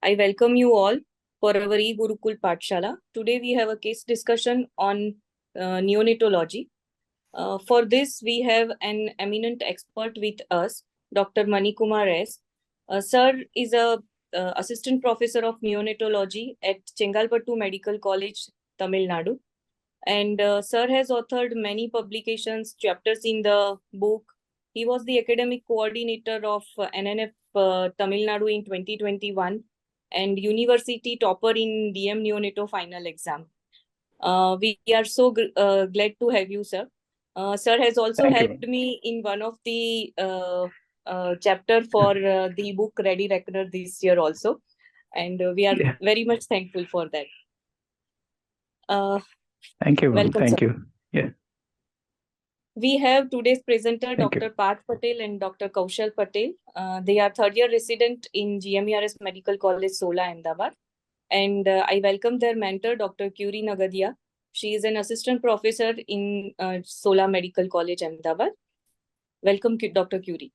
I welcome you all for our e-Gurukul Pathshala. Today we have a case discussion on neonatology. For this, we have an eminent expert with us, Dr. Manikumar S. Sir is a assistant professor of neonatology at Chengalpattu Medical College, Tamil Nadu. And Sir has authored many publications, chapters in the book. He was the academic coordinator of NNF Tamil Nadu in 2021 and university topper in DM Neonato final exam. We are so glad to have you, sir. Sir has also helped me in one of the chapter for the book Ready Reckoner this year also. And we are very much thankful for that. Thank you. Welcome, Thank sir. you. Yeah. We have today's presenter, Dr. Parth Patel and Dr. Kaushal Patel. They are third-year resident in GMERS Medical College, Sola, Ahmedabad. And I welcome their mentor, Dr. Curie Nagadia. She is an assistant professor in Sola Medical College, Ahmedabad. Welcome, Dr. Curie.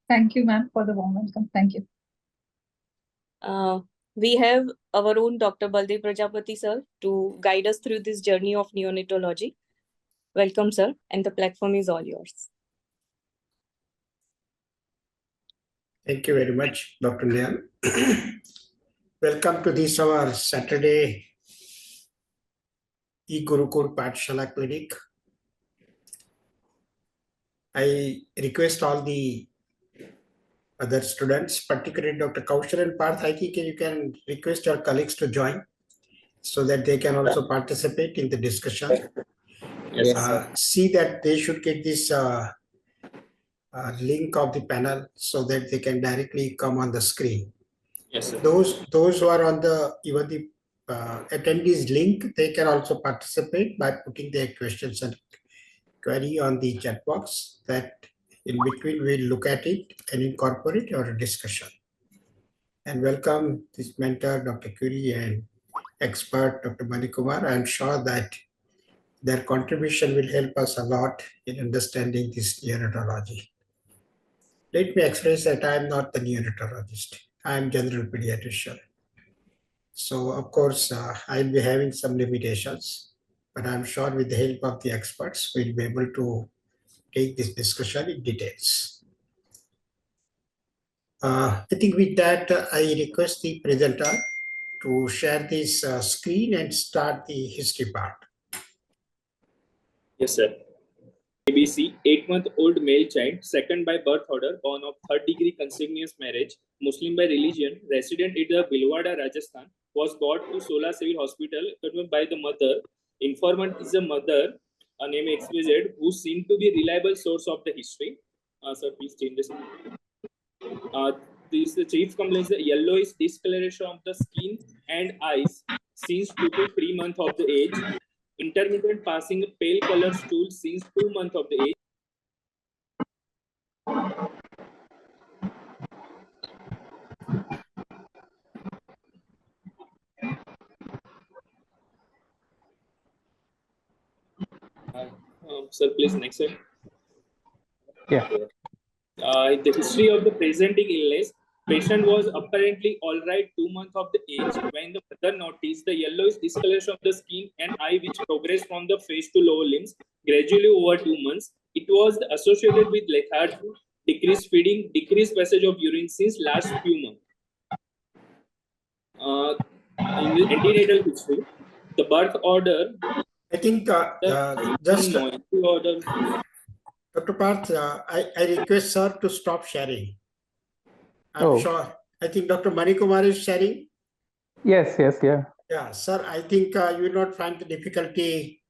Thank you, ma'am, for the warm welcome. Thank you. We have our own Dr. Baldev Prajapati, sir, to guide us through this journey of neonatology. Welcome, sir, and the platform is all yours. Thank you very much, Dr. Neal. Welcome to this our Saturday e-Gurukul Pathshala clinic. I request all the other students, particularly Dr. Kaushal and Parth, I think you can request your colleagues to join so that they can also participate in the discussion. Yes, see that they should get this link of the panel so that they can directly come on the screen. Yes, sir. Those who are on the even the attendees link, they can also participate by putting their questions and query on the chat box. That in between we'll look at it and incorporate our discussion. And welcome this mentor, Dr. Curie, and expert, Dr. Manikumar. I'm sure that their contribution will help us a lot in understanding this neonatology. Let me express that I am not the neonatologist. I am general pediatrician. So, of course, I'll be having some limitations, but I'm sure with the help of the experts, we'll be able to take this discussion in details. I think with that, I request the presenter to share this screen and start the history part. Yes, sir. ABC, 8-month-old male child, second by birth order, born of third-degree consanguineous marriage, Muslim by religion, resident in the Bhilwara, Rajasthan, was brought to Sola Civil Hospital by the mother. Informant is a mother, name XYZ, who seemed to be a reliable source of the history. Sir, please change this. This the chief complaint is the yellowish discoloration of the skin and eyes since 2 to 3 months of the age. Intermittent passing pale color stool since 2 months of the age. Sir, please next slide. Yeah. The history of the presenting illness. Patient was apparently all right 2 months of the age when the mother noticed the yellowish discoloration of the skin and eye which progressed from the face to lower limbs gradually over 2 months. It was associated with lethargy, decreased feeding, decreased passage of urine since last few months. In the antenatal history, the birth order. I think just order. Dr. Parth, I request sir to stop sharing. I'm sure. I think Dr. Manikumar is sharing. Yes, yeah. Yeah, sir, I think you will not find the difficulty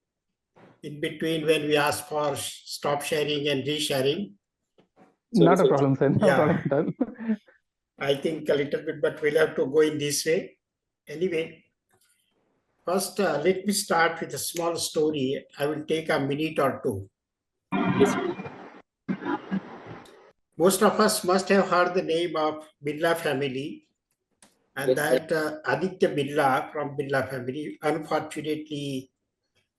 in between when we ask for stop sharing and resharing. Not a problem, sir. No Yeah. problem. I think a little bit, but we'll have to go in this way. Anyway, first, let me start with a small story. I will take a minute or two. Most of us must have heard the name of Birla family, and that Aditya Birla from Birla family. Unfortunately,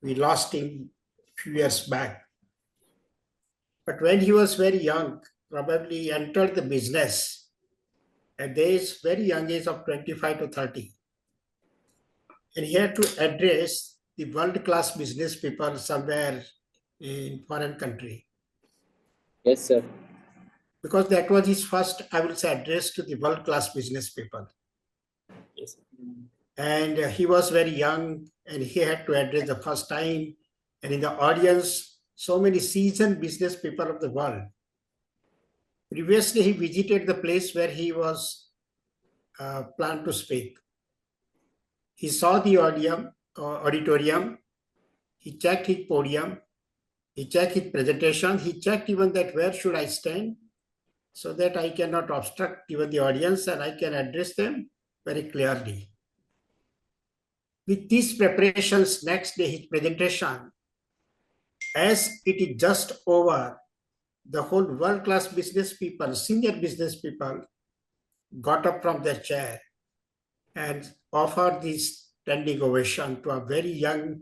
we lost him a few years back. But when he was very young, probably entered the business, at the age, very young age of 25 to 30. And he had to address the world-class business people somewhere in foreign country. Yes, sir. Because that was his first, I will say, address to the world-class business people. Yes, sir. And he was very young and he had to address the first time. And in the audience, so many seasoned business people of the world. Previously, he visited the place where he was planned to speak. He saw the auditorium, he checked his podium, he checked his presentation, he checked even that where should I stand so that I cannot obstruct even the audience and I can address them very clearly. With these preparations, next day his presentation, as it is just over, the whole world-class business people, senior business people got up from their chair and offered this standing ovation to a very young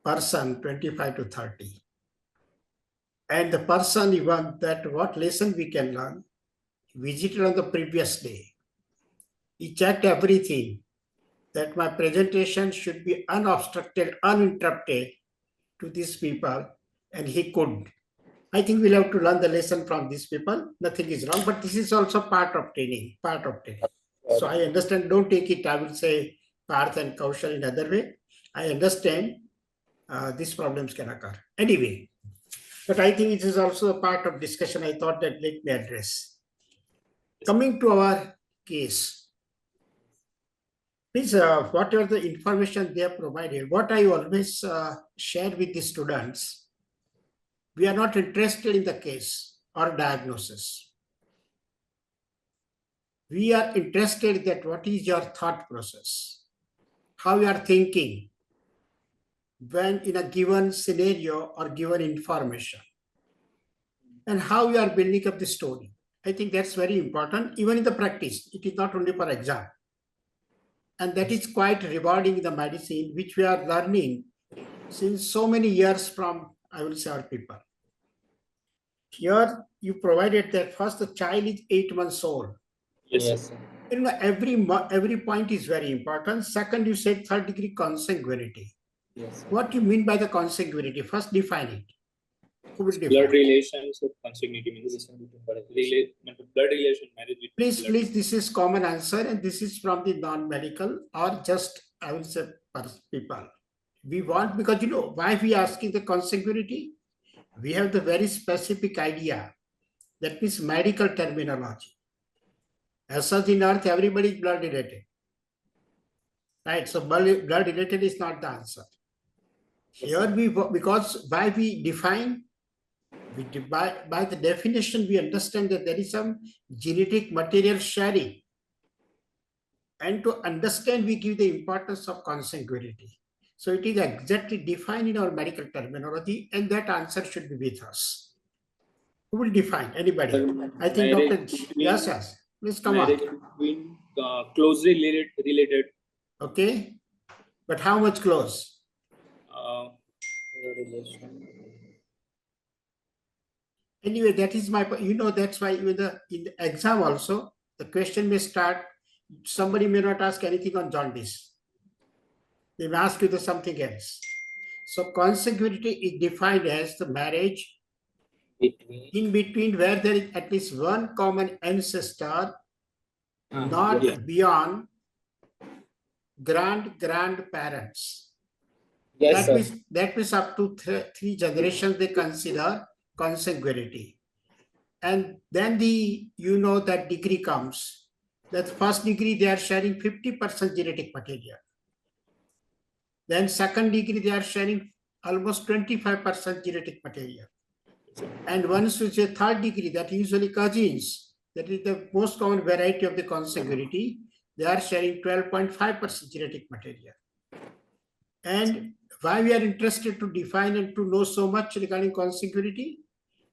person, 25 to 30. And the person even that what lesson we can learn, visited on the previous day. He checked everything, that my presentation should be unobstructed, uninterrupted to these people, and he could. I think we'll have to learn the lesson from these people. Nothing is wrong, but this is also part of training, So I understand, don't take it, I will say, Parth and Kaushal in other way. I understand these problems can occur. Anyway, but I think it is also a part of discussion. I thought that let me address. Coming to our case, please, whatever the information they have provided, what I always share with the students, we are not interested in the case or diagnosis. We are interested that what is your thought process, how you are thinking when in a given scenario or given information, and how you are building up the story. I think that's very important, even in the practice. It is not only for exam. And that is quite rewarding in the medicine, which we are learning since so many years from, I will say, our people. Here, you provided that first the child is 8 months old. Yes, sir. You know, every point is very important. Second, you said third degree consanguinity. Yes, sir. What do you mean by the consanguinity? First, define it. Who will define? Blood relations with consanguinity means blood relation, marriage with Please, this is common answer, and this is from the non-medical or just, I will say, people. We want, because you know, why we are asking the consanguinity? We have the very specific idea. That means medical terminology. As such in earth, everybody is blood related. Right, so blood related is not the answer. Here because why we define, by the definition, we understand that there is some genetic material sharing. And to understand, we give the importance of consanguinity. So it is exactly defined in our medical terminology, and that answer should be with us. Who will define? Anybody? I think Dr. Yes. Please come on. Between closely related. Okay. But how much close? Relation. Anyway, that is my point. You know, that's why in the exam also, the question may start, somebody may not ask anything on jaundice. They may ask you something else. So consanguinity is defined as the marriage in between where there is at least one common ancestor, not beyond grandparents. Yes, that means up to three generations they consider consanguinity. And then that degree comes. That first degree they are sharing 50% genetic material. Then second degree they are sharing almost 25% genetic material. And once you say third degree, that usually cousins, that is the most common variety of the consanguinity, they are sharing 12.5% genetic material. And why we are interested to define and to know so much regarding consanguinity?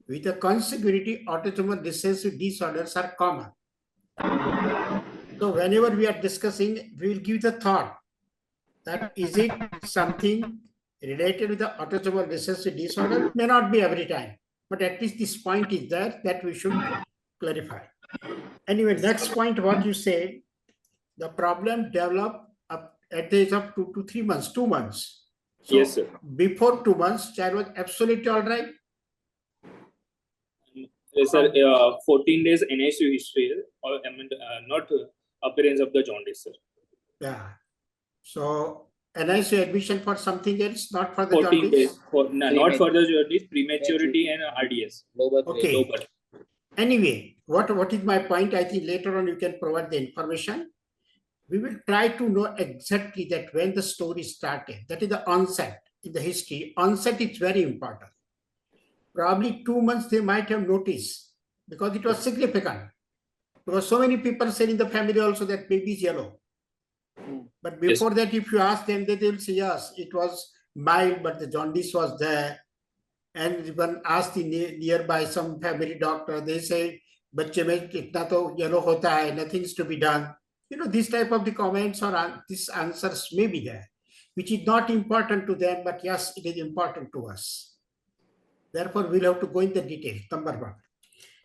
With the consanguinity, autosomal recessive disorders are common. So whenever we are discussing, we will give the thought that is it something related with the autosomal recessive disorder? It may not be every time, but at least this point is there that we should clarify. Anyway, next point, what you say, the problem developed up at the age of 2 to 3 months, 2 months. So Yes, sir. before 2 months, child was absolutely all right. Yes, sir. 14 days NICU history, or not appearance of the jaundice, sir. Yeah. So NICU admission for something else, not for the 14 jaundice. days not for the jaundice, prematurity and RDS. Okay. Low birth. Anyway, what is my point? I think later on you can provide the information. We will try to know exactly that when the story started. That is the onset in the history. Onset is very important. Probably 2 months they might have noticed because it was significant. Because so many people said in the family also that baby is yellow. But before that, if you ask them, they will say, yes, it was mild, but the jaundice was there. And even ask the nearby some family doctor, they say, "Bachche mein itna to yellow hota hai, nothing's to be done." You know, this type of the comments or these answers may be there, which is not important to them, but yes, it is important to us. Therefore, we'll have to go into detail, number one.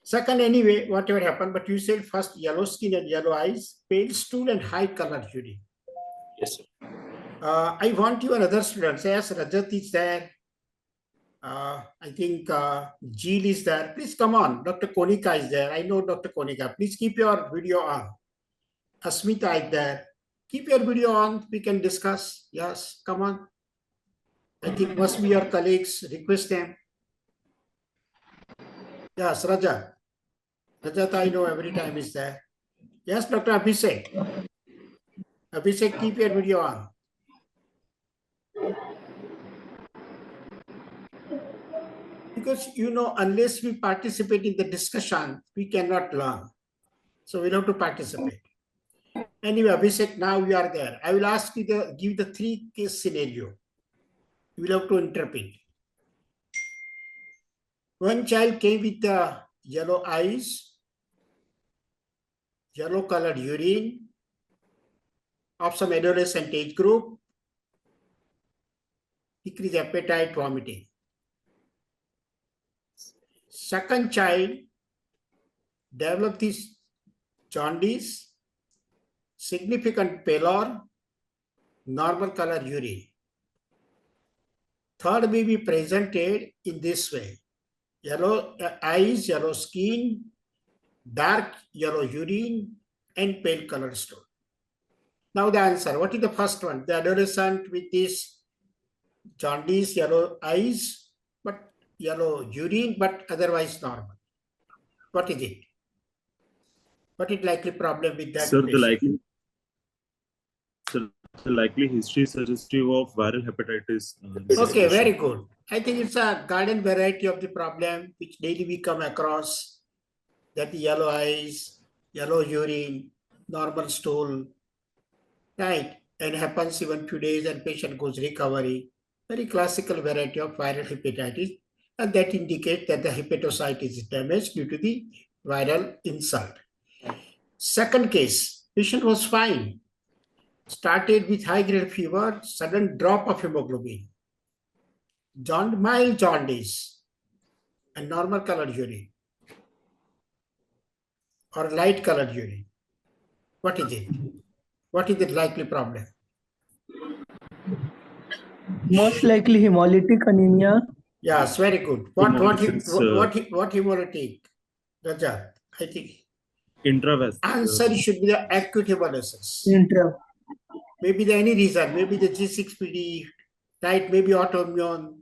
Second, anyway, whatever happened, but you said first yellow skin and yellow eyes, pale stool and high colored urine. Yes, sir. I want you and other students, yes, Rajat is there. I think Jeel is there. Please come on. Dr. Konika is there. I know Dr. Konika. Please keep your video on. Asmita is there. Keep your video on. We can discuss. Yes, come on. I think must be your colleagues. Request them. Yes, Rajat. Rajat, I know every time is there. Yes, Dr. Abhishek. Abhishek, keep your video on. Because, you know, unless we participate in the discussion, we cannot learn. So we'll have to participate. Anyway, Abhishek, now we are there. I will ask you to give the 3 case scenario. You will have to interpret. One child came with the yellow eyes, yellow colored urine of some adolescent age group, decreased appetite, vomiting. Second child developed this jaundice, significant pallor, normal color urine. Third may be presented in this way: yellow eyes, yellow skin, dark yellow urine, and pale colored stool. Now the answer, what is the first one? The adolescent with this jaundice, yellow eyes, but yellow urine, but otherwise normal. What is it? What is likely problem with that? Sir, the likely history is suggestive of viral hepatitis. Okay, very good. I think it's a garden variety of the problem which daily we come across, that the yellow eyes, yellow urine, normal stool, right? And happens even few days and patient goes recovery. Very classical variety of viral hepatitis. And that indicates that the hepatocyte is damaged due to the viral insult. Second case, patient was fine. Started with high-grade fever, sudden drop of hemoglobin, mild jaundice, and normal colored urine, or light colored urine. What is it? What is the likely problem? Most likely hemolytic anemia. Yes, very good. What hemolytic? Rajat, I think. Intravascular. Answer should be the acute hemolysis. Intra. Maybe the any reason, maybe the G6PD, right? Maybe autoimmune.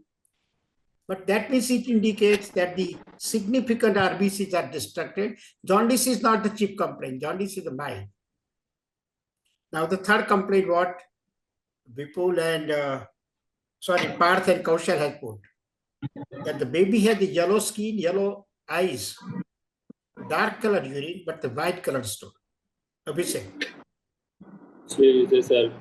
But that means it indicates that the significant RBCs are destructed. Jaundice is not the chief complaint. Jaundice is the mild. Now the third complaint, what Vipul and Parth and Kaushal has put, that the baby had the yellow skin, yellow eyes, dark colored urine, but the white colored stool. Abhishek. Yes, sir.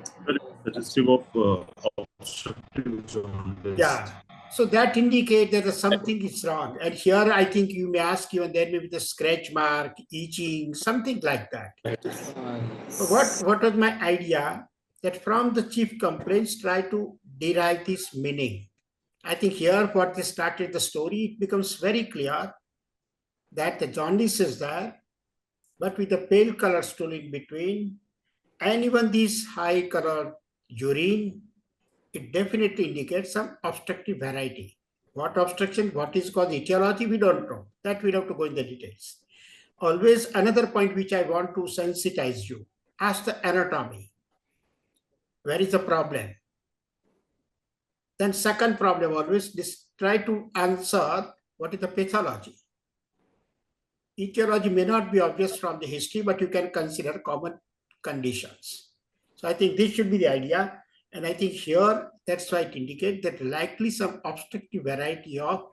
Suggestive of obstructive jaundice. Yeah. So that indicates that something is wrong. And here I think you may ask you, and there may be the scratch mark, itching, something like that. So what was my idea? That from the chief complaints, try to derive this meaning. I think here what they started the story, it becomes very clear that the jaundice is there, but with a pale color stool in between, and even this high color urine, it definitely indicates some obstructive variety. What obstruction, what is called etiology, we don't know. That we'll have to go in the details. Always another point which I want to sensitize you. Ask the anatomy. Where is the problem? Then second problem, always try to answer what is the pathology. Etiology may not be obvious from the history, but you can consider common conditions. So I think this should be the idea. And I think here, that's why it indicates that likely some obstructive variety of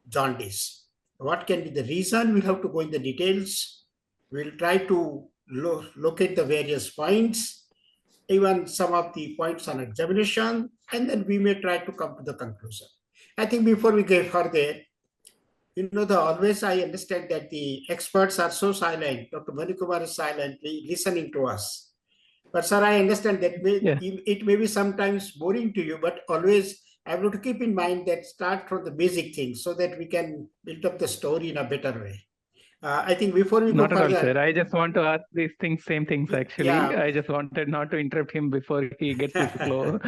jaundice. What can be the reason? We'll have to go in the details. We'll try to locate the various points, even some of the points on examination, and then we may try to come to the conclusion. I think before we go further, always I understand that the experts are so silent. Dr. Manikumar is silently listening to us. But sir, I understand that it may be sometimes boring to you, but always I have to keep in mind that start from the basic things so that we can build up the story in a better way. I think before we go Not further, at all, sir. I just want to ask these things, same things actually. Yeah. I just wanted not to interrupt him before he gets his flow.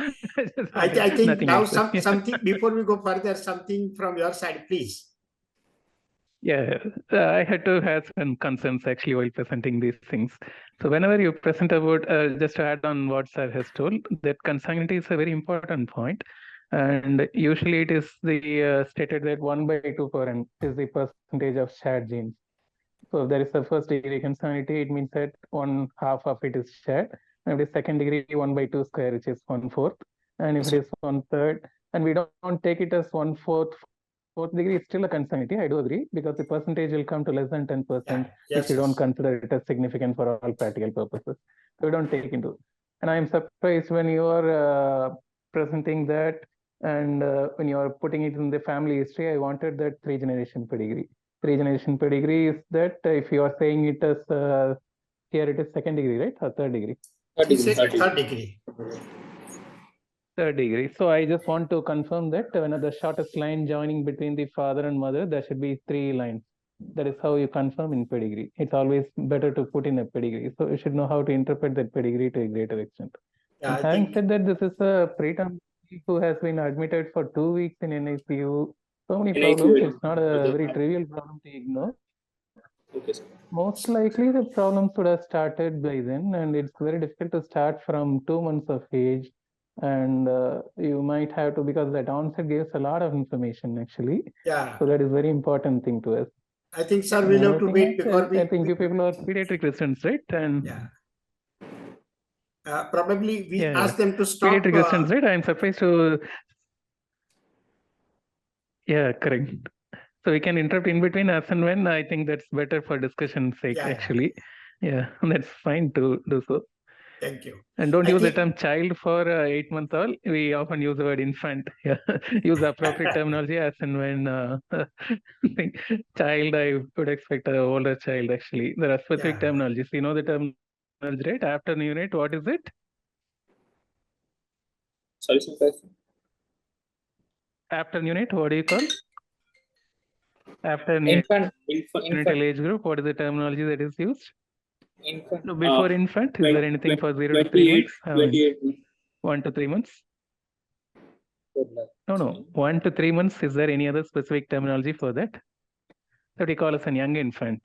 I think nothing now else, sir. something before we go further, something from your side, please. Yeah, I had to have some concerns actually while presenting these things. So whenever you present about, just to add on what sir has told, that consanguinity is a very important point. And usually it is the stated that 1/2 per n is the percentage of shared genes. So if there is a first degree consanguinity, it means that 1/2 of it is shared. And if it is second degree, 1/2 square, which is 1/4. And if it is 1/3, and we don't take it as 1/4, fourth degree is still a consanguinity, I do agree, because the percentage will come to less than 10%, if you don't consider it as significant for all practical purposes. So we don't take into. And I am surprised when you are presenting that, and when you are putting it in the family history, I wanted that 3-generation pedigree. 3-generation pedigree is that if you are saying it as here it is second degree, right, or third degree? Third degree. Third degree. So I just want to confirm that when the shortest line joining between the father and mother, there should be 3 lines. That is how you confirm in pedigree. It's always better to put in a pedigree. So you should know how to interpret that pedigree to a greater extent. Yeah, having said that, this is a preterm who has been admitted for 2 weeks in NICU. So many problems. It's not a very trivial problem to ignore. Okay, sir. Most likely the problems would have started by then, and it's very difficult to start from 2 months of age. And you might have to, because that onset gives a lot of information actually. Yeah. So that is very important thing to us. I think, sir, we'll have to wait because I think you people are pediatric residents, right? And yeah. Probably we ask them to stop. Pediatric residents, right? I'm surprised to. Yeah, correct. So we can interrupt in between as and when. I think that's better for discussion's sake, actually. Yeah, that's fine to do so. Thank you. And don't use the term child for 8-month-old. We often use the word infant. Yeah, use appropriate terminology as and when child. I would expect an older child. Actually, there are specific terminologies. You know the terminology, right? After neonate, what is it? Sorry, sir. After neonate, what do you call? After Infant age group, what is the terminology that is used? Infant. So before infant, is there anything for 0 to 3 months? 28. 1 to 3 months? No. 1 to 3 months. Is there any other specific terminology for that? That we call as a young infant.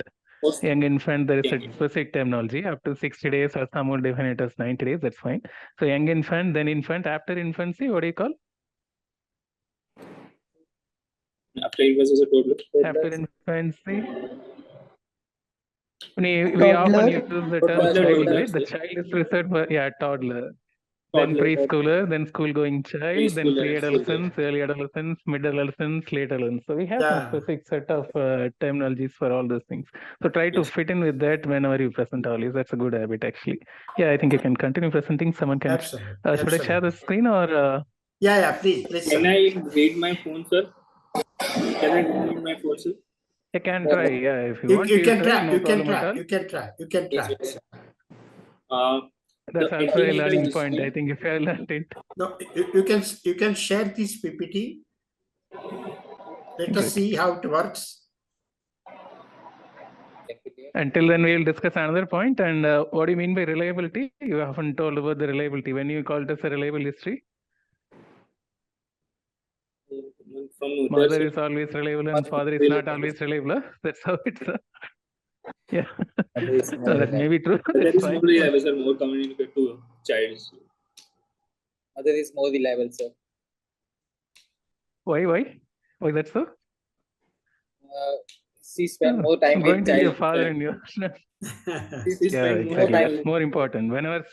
Young infant, there is a specific terminology. Up to 60 days, or some would define it as 90 days. That's fine. So young infant, then infant. After infancy, what do you call? After infancy is a toddler. After infancy. We often use the term child, right? The child is reserved for, toddler. Then preschooler, then school-going child, then pre-adolescence, early adolescence, mid-adolescence, late adolescence. So we have some specific set of terminologies for all those things. So try to fit in with that whenever you present all these. That's a good habit, actually. Yeah, I think you can continue presenting. Someone can. Absolutely. Should I share the screen or? Please. Can I read my phone, sir? Can I read my phone, sir? You can try. Yeah, if you want. You can try. No you can problem try. at all. You can try. You can try. That's also a learning point. I think if you learned it. No, you can share this PPT. Let us see how it works. Until then, we'll discuss another point. And what do you mean by reliability? You haven't told about the reliability. When you call it as a reliable history, mother is always reliable and father is not always reliable. That's how it's. Yeah. So that may be true. There That's is fine. more reliable, sir, more communicated to child. Mother is more reliable, sir. Why? Why that's so? She spend more time I'm going with to be a child. father and you. She Yeah, spend more exactly. time. That's more important. Whenever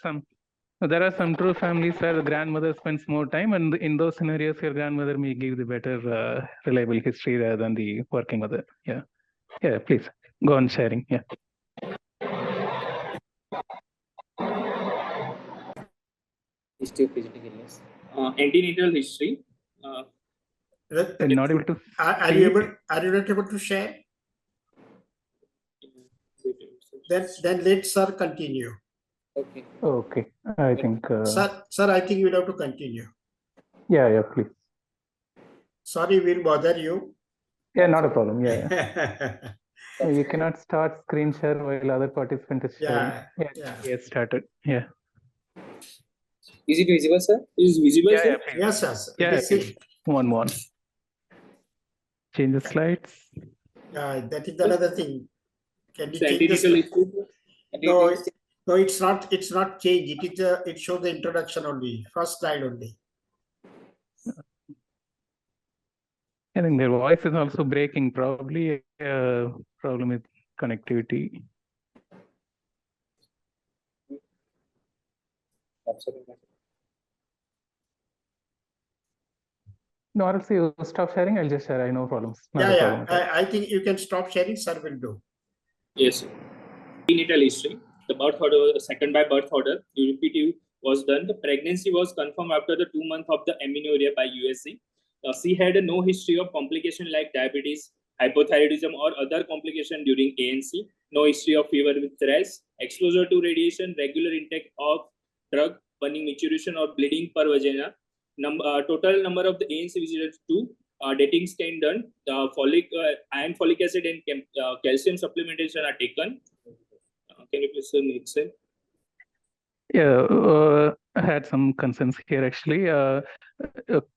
there are some true families where the grandmother spends more time, and in those scenarios, your grandmother may give the better reliable history rather than the working mother. Yeah. Yeah, please go on sharing. Yeah. History of critical illness. Antenatal history. I'm not able to. Are see you it. able? Are you not able to share? Then let sir continue. Okay. Okay. I think. Sir, I think you'll have to continue. Yeah, please. Sorry, we'll bother you. Yeah, not a problem. Yeah. You cannot start screen share while other participant is sharing. Yeah. Get started. Yeah. Is it visible, sir? Is visible, Yeah, sir? please. Yes, sir. Yeah, This is- please. One. Change the slides. that is another thing. Can you So change the antenatal slide? history. No, it's not. It's not change. It shows the introduction only. First slide only. I think their voice is also breaking. Probably a problem with connectivity. No, or else you stop sharing. I'll just share. I no problems. Not a problem at all. I think you can stop sharing. Sir will do. Yes, sir. Prenatal history. The birth order, second by birth order, UPT was done. The pregnancy was confirmed after the 2 months of the amenorrhea by USC. She had no history of complication like diabetes, hypothyroidism, or other complication during ANC. No history of fever with rash, exposure to radiation, regular intake of drug, burning, maturation, or bleeding per vagina. Total number of the ANC visitors 2. Dating scan done. Iron, folic acid, and calcium supplementation are taken. Can you please next slide? Yeah, I had some concerns here actually.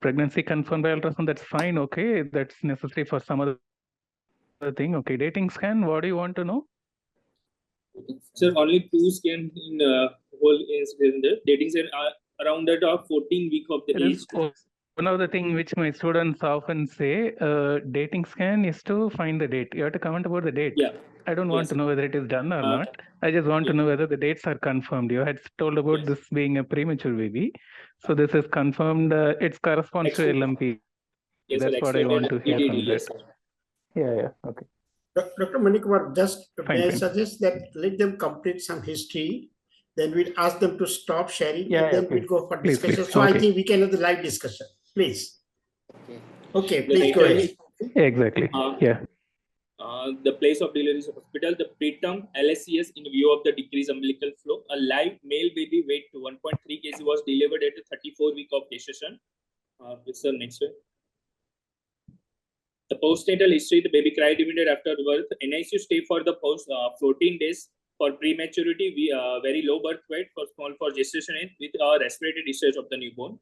Pregnancy confirmed by ultrasound, that's fine. Okay, that's necessary for some other thing. Okay, dating scan. What do you want to know? Sir, only 2 scan in whole incident. Dating scan are around that of 14 week of the There age. is one of the thing which my students often say, dating scan is to find the date. You have to comment about the date. Yeah. I don't want to know whether it is done or not. I just want to yeah. know whether the dates are confirmed. You had told about this being a premature baby. So this is confirmed. It corresponds to LMP. Yes, That's sir, what I want to hear EDD, from yes, that. sir. Yeah. Okay. Dr. Manikumar, just may I Fine. suggest that let them complete some history. Then we'll ask them to stop sharing, and then we'll go for discussion. Please. So I Okay. think we can have the live discussion. Please. Okay, The please go ahead. Exactly. Yeah. The place of delivery is hospital. The preterm LSCS in view of the decreased umbilical flow. A live male baby weight to 1.3 kg was delivered at the 34 week of gestation. Please, sir, next slide. The postnatal history, the baby cried immediately after birth. NICU stay for the 14 days for prematurity, very low birth weight, for small for gestation age with respiratory discharge of the newborn.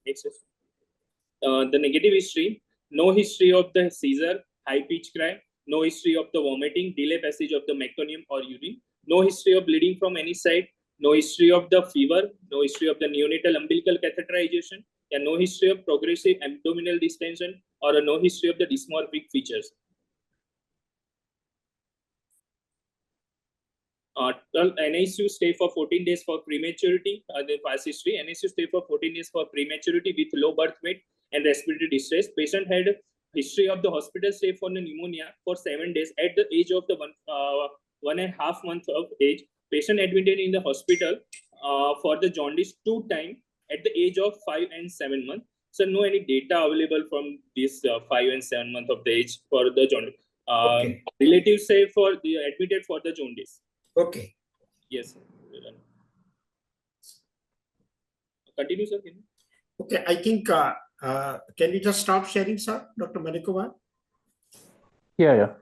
Next. The negative history, no history of the seizure, high pitch cry, no history of the vomiting, delay passage of the meconium or urine, no history of bleeding from any side, no history of the fever, no history of the neonatal umbilical catheterization, and no history of progressive abdominal distension, or no history of the dysmorphic features. NICU stay for 14 days for prematurity, the past history. NICU stay for 14 days for prematurity with low birth weight and respiratory distress. Patient had history of the hospital stay for the pneumonia for 7 days at the age of the 1.5 months of age. Patient admitted in the hospital for the jaundice 2 times at the age of 5 and 7 months. So no any data available from this 5 and 7 months of the age for the jaundice. Okay. Relatives say for the admitted for the jaundice. Okay. Yes. Continue, sir. Okay, I think, can you just stop sharing, sir, Dr. Manikumar? Yeah.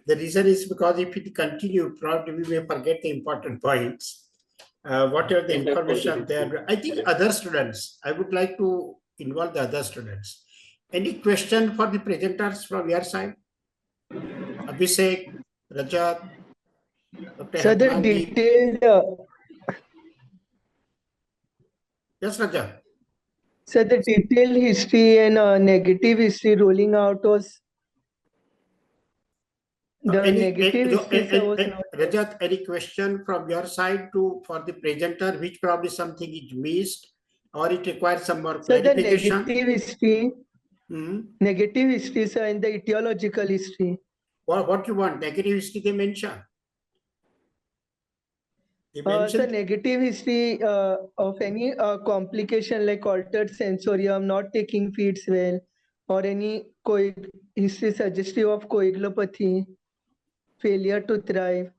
The reason is because if it continue, probably we may forget the important points. Whatever the information there, I think other students, I would like to involve the other students. Any question for the presenters from your side? Abhishek, Rajat, Dr. So the Hemmangi. detailed, Yes, Rajat. so the detailed history and negative history rolling out was the negative history sir, was not. Rajat, any question from your side for the presenter, which probably something is missed or it requires some more So the clarification? negative history, sir, and the etiological history. What you want? Negative history they mention. So negative history of any complication like altered sensorium, not taking feeds well, or any history suggestive of coagulopathy, failure to thrive.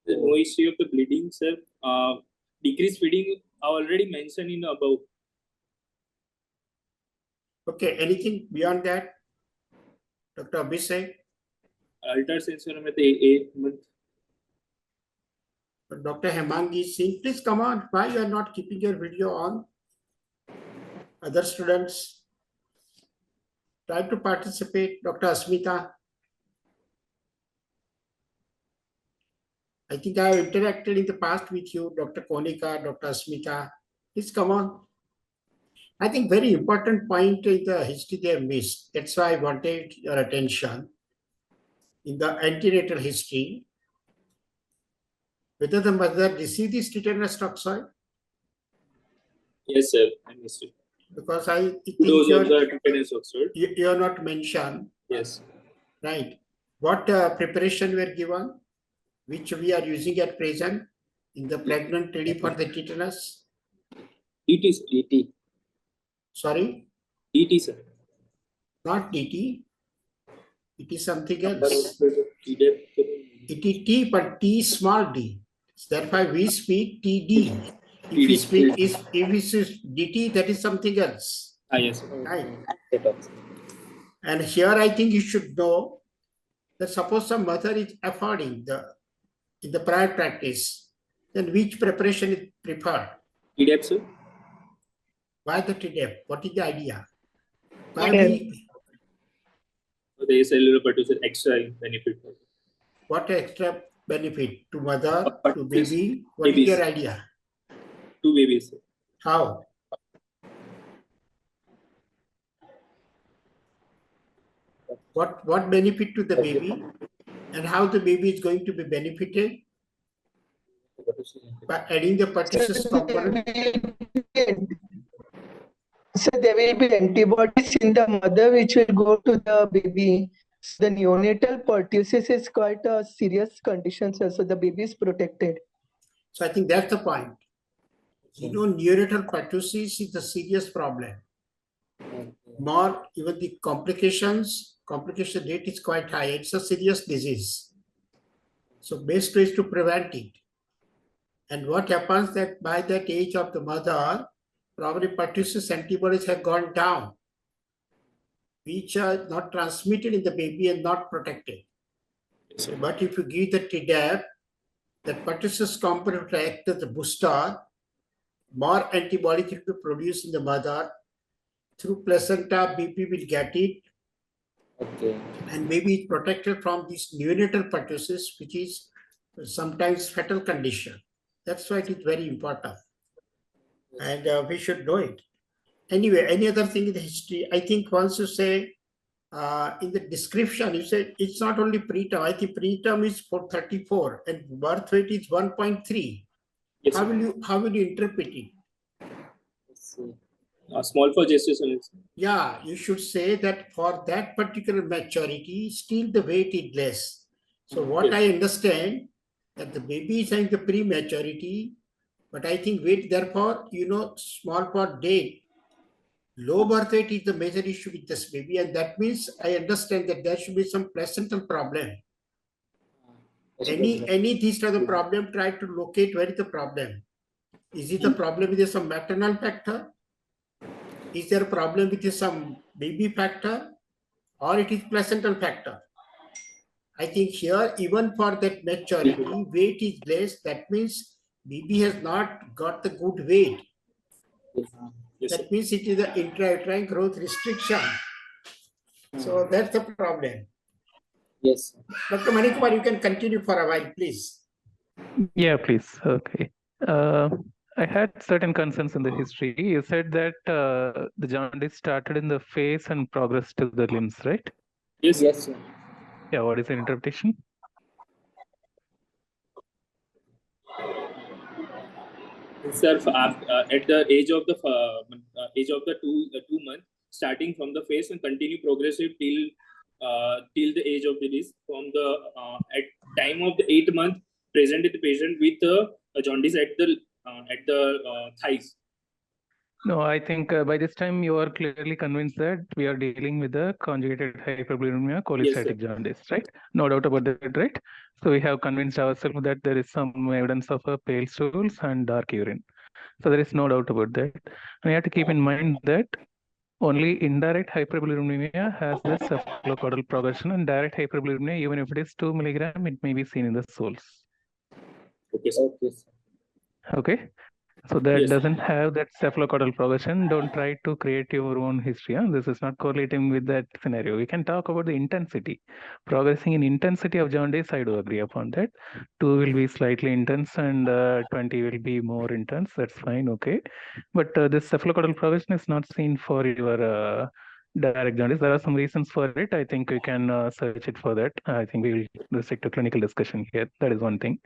The no history of the bleeding, sir. Decreased feeding I already mentioned in above. Okay, anything beyond that? Dr. Abhishek? Altered sensorium at the 8th month. Dr. Hemmangi Singh, please come on. Why you are not keeping your video on? Other students, try to participate. Dr. Asmita. I think I have interacted in the past with you, Dr. Konika, Dr. Asmita. Please come on. I think very important point in the history they have missed. That's why I wanted your attention. In the antenatal history, whether the mother received this tetanus toxoid? Yes, sir. I missed it. Because I think you are not mentioned. Yes. Right. What preparation were given, which we are using at present in the pregnant lady for the tetanus? DT, sir. DT. Sorry? DT, sir. Not DT. It is something else. It is T, but T is small d. Therefore, we speak TD. If we speak if it is DT, that is something else. Yes. Right. And here I think you should know that suppose some mother is affording in the prior practice, then which preparation is preferred? TDEP, sir. Why the TDEP? What is the idea? Why there is a little bit of extra benefit. What extra benefit to mother, to baby? What babies. is your idea? To babies, sir. How? What benefit to the baby, and how the baby is going to be benefited? By adding the pertussis component. So there will be antibodies in the mother which will go to the baby. So the neonatal pertussis is quite a serious condition, sir. So the baby is protected. So I think that's the point. You know, neonatal pertussis is a serious problem. More, even the complication rate is quite high. It's a serious disease. So best way is to prevent it. And what happens that by that age of the mother, probably pertussis antibodies have gone down, which are not transmitted in the baby and not protected. Yes, but if you give the TDAP, that pertussis component will act as a booster, more antibodies will be produced in the mother. Through placenta, baby will get it. Okay. And baby is protected from this neonatal pertussis, which is sometimes fatal condition. That's why it is very important. And we should know it. Anyway, any other thing in the history? I think once you say in the description, you said it's not only preterm. I think preterm is 434 and birth weight is 1.3. Yes, how will you interpret it? Small for gestation. Yeah, you should say that for that particular maturity, still the weight is less. So what Yes. I understand that the baby is having the prematurity, but I think weight, therefore, small for date, low birth weight is the major issue with this baby, and that means I understand that there should be some placental problem. Any these are the problem, try to locate where is the problem. Is it a problem with some maternal factor? Is there a problem with some baby factor, or it is placental factor? I think here, even for that maturity, weight is less. That means baby has not got the good weight. Yes, That means it is the intrauterine growth restriction. So that's the problem. Yes. Dr. Manikumar, you can continue for a while, please. Yeah, please. Okay. I had certain concerns in the history. You said that the jaundice started in the face and progressed to the limbs, right? yes, Yes, sir. Yeah, what is the interpretation? sir. At the age of the 2 month, starting from the face and continue progressive till the age of release. From the at time of the 8 month, presented the patient with a jaundice at the thighs. No, I think by this time you are clearly convinced that we are dealing with the conjugated hyperbilirubinemia cholestatic jaundice, right? No doubt about that, right? So we have convinced ourselves that there is some evidence of pale stools and dark urine. So there is no doubt about that. And you have to keep in mind that only indirect hyperbilirubinemia has this cephalocaudal progression, and direct hyperbilirubinemia, even if it is 2 milligram, it may be seen in the soles. Okay, sir. Okay, sir. Okay. So that Yes. doesn't have that cephalocaudal progression. Don't try to create your own history. This is not correlating with that scenario. We can talk about the intensity. Progressing in intensity of jaundice, I do agree upon that. 2 will be slightly intense and 20 will be more intense. That's fine, okay. But this cephalocaudal progression is not seen for your direct jaundice. There are some reasons for it. I think we can search it for that. I think we will restrict to clinical discussion here. That is one thing.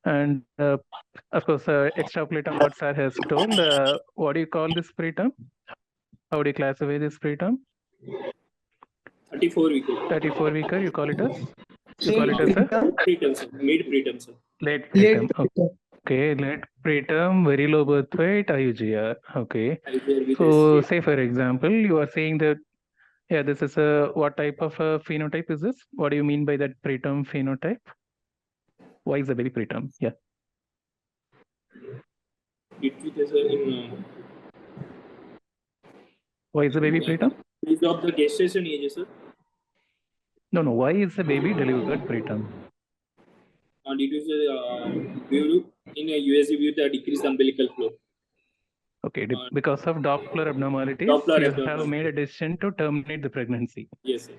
And of course, extrapolate on what Sir has told. What do you call this preterm? How do you classify this preterm? 34 week. 34 weeker, you call it as? You call it as a? Preterm, sir. Mid preterm, sir. Late Late preterm. preterm. Okay, late preterm, very low birth weight, IUGR. Okay. With So, SC. say for example, you are saying that, yeah, this is a, what type of a phenotype is this? What do you mean by that preterm phenotype? Why is the baby preterm? Yeah. It is in Why is the baby preterm? age of the gestation age, sir. No. Why is the baby delivered preterm? And it is due in a USG with a decreased umbilical flow. Okay, because of Doppler abnormalities, Doppler you abnormalities. have made a decision to terminate the pregnancy. Yes, sir.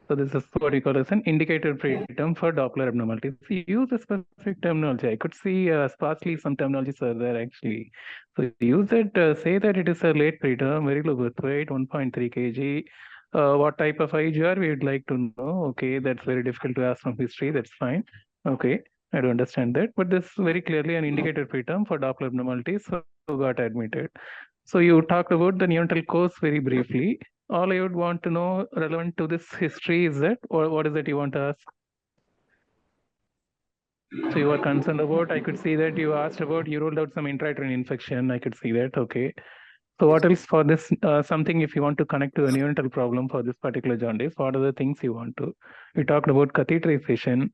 So this is what we call as an indicator preterm for Doppler abnormalities. You use a specific terminology. I could see sparsely some terminologies are there actually. So use it, say that it is a late preterm, very low birth weight, 1.3 kg. What type of IGR we would like to know. Okay, that's very difficult to ask from history. That's fine. Okay, I do understand that. But this is very clearly an indicator preterm for Doppler abnormalities. So got admitted. So you talked about the neonatal course very briefly. All I would want to know relevant to this history is that, or what is it you want to ask? So you are concerned about, I could see that you asked about, you ruled out some intrauterine infection. I could see that, okay. So what else for this, something if you want to connect to a neonatal problem for this particular jaundice, what are the things you want to? You talked about catheterization.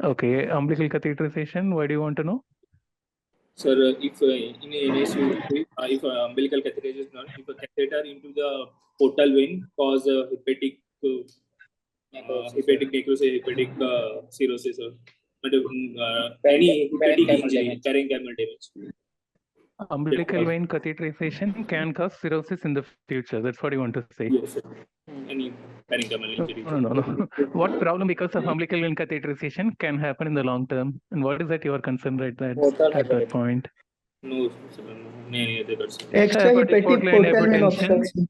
Okay, umbilical catheterization, why do you want to know? Sir, if in a NSU, if umbilical catheterization is done, if a catheter into the portal vein cause hepatic necrosis, hepatic cirrhosis, or any hepatic injury, parenchymal damage. Umbilical vein catheterization can cause cirrhosis in the future. That's what you want to say. Yes, sir. Any parenchymal injury. No. What problem because of umbilical vein catheterization can happen in the long term? And what is that you are concerned right at that point? No, sir. No, any other person. Extrahepatic portal vein obstruction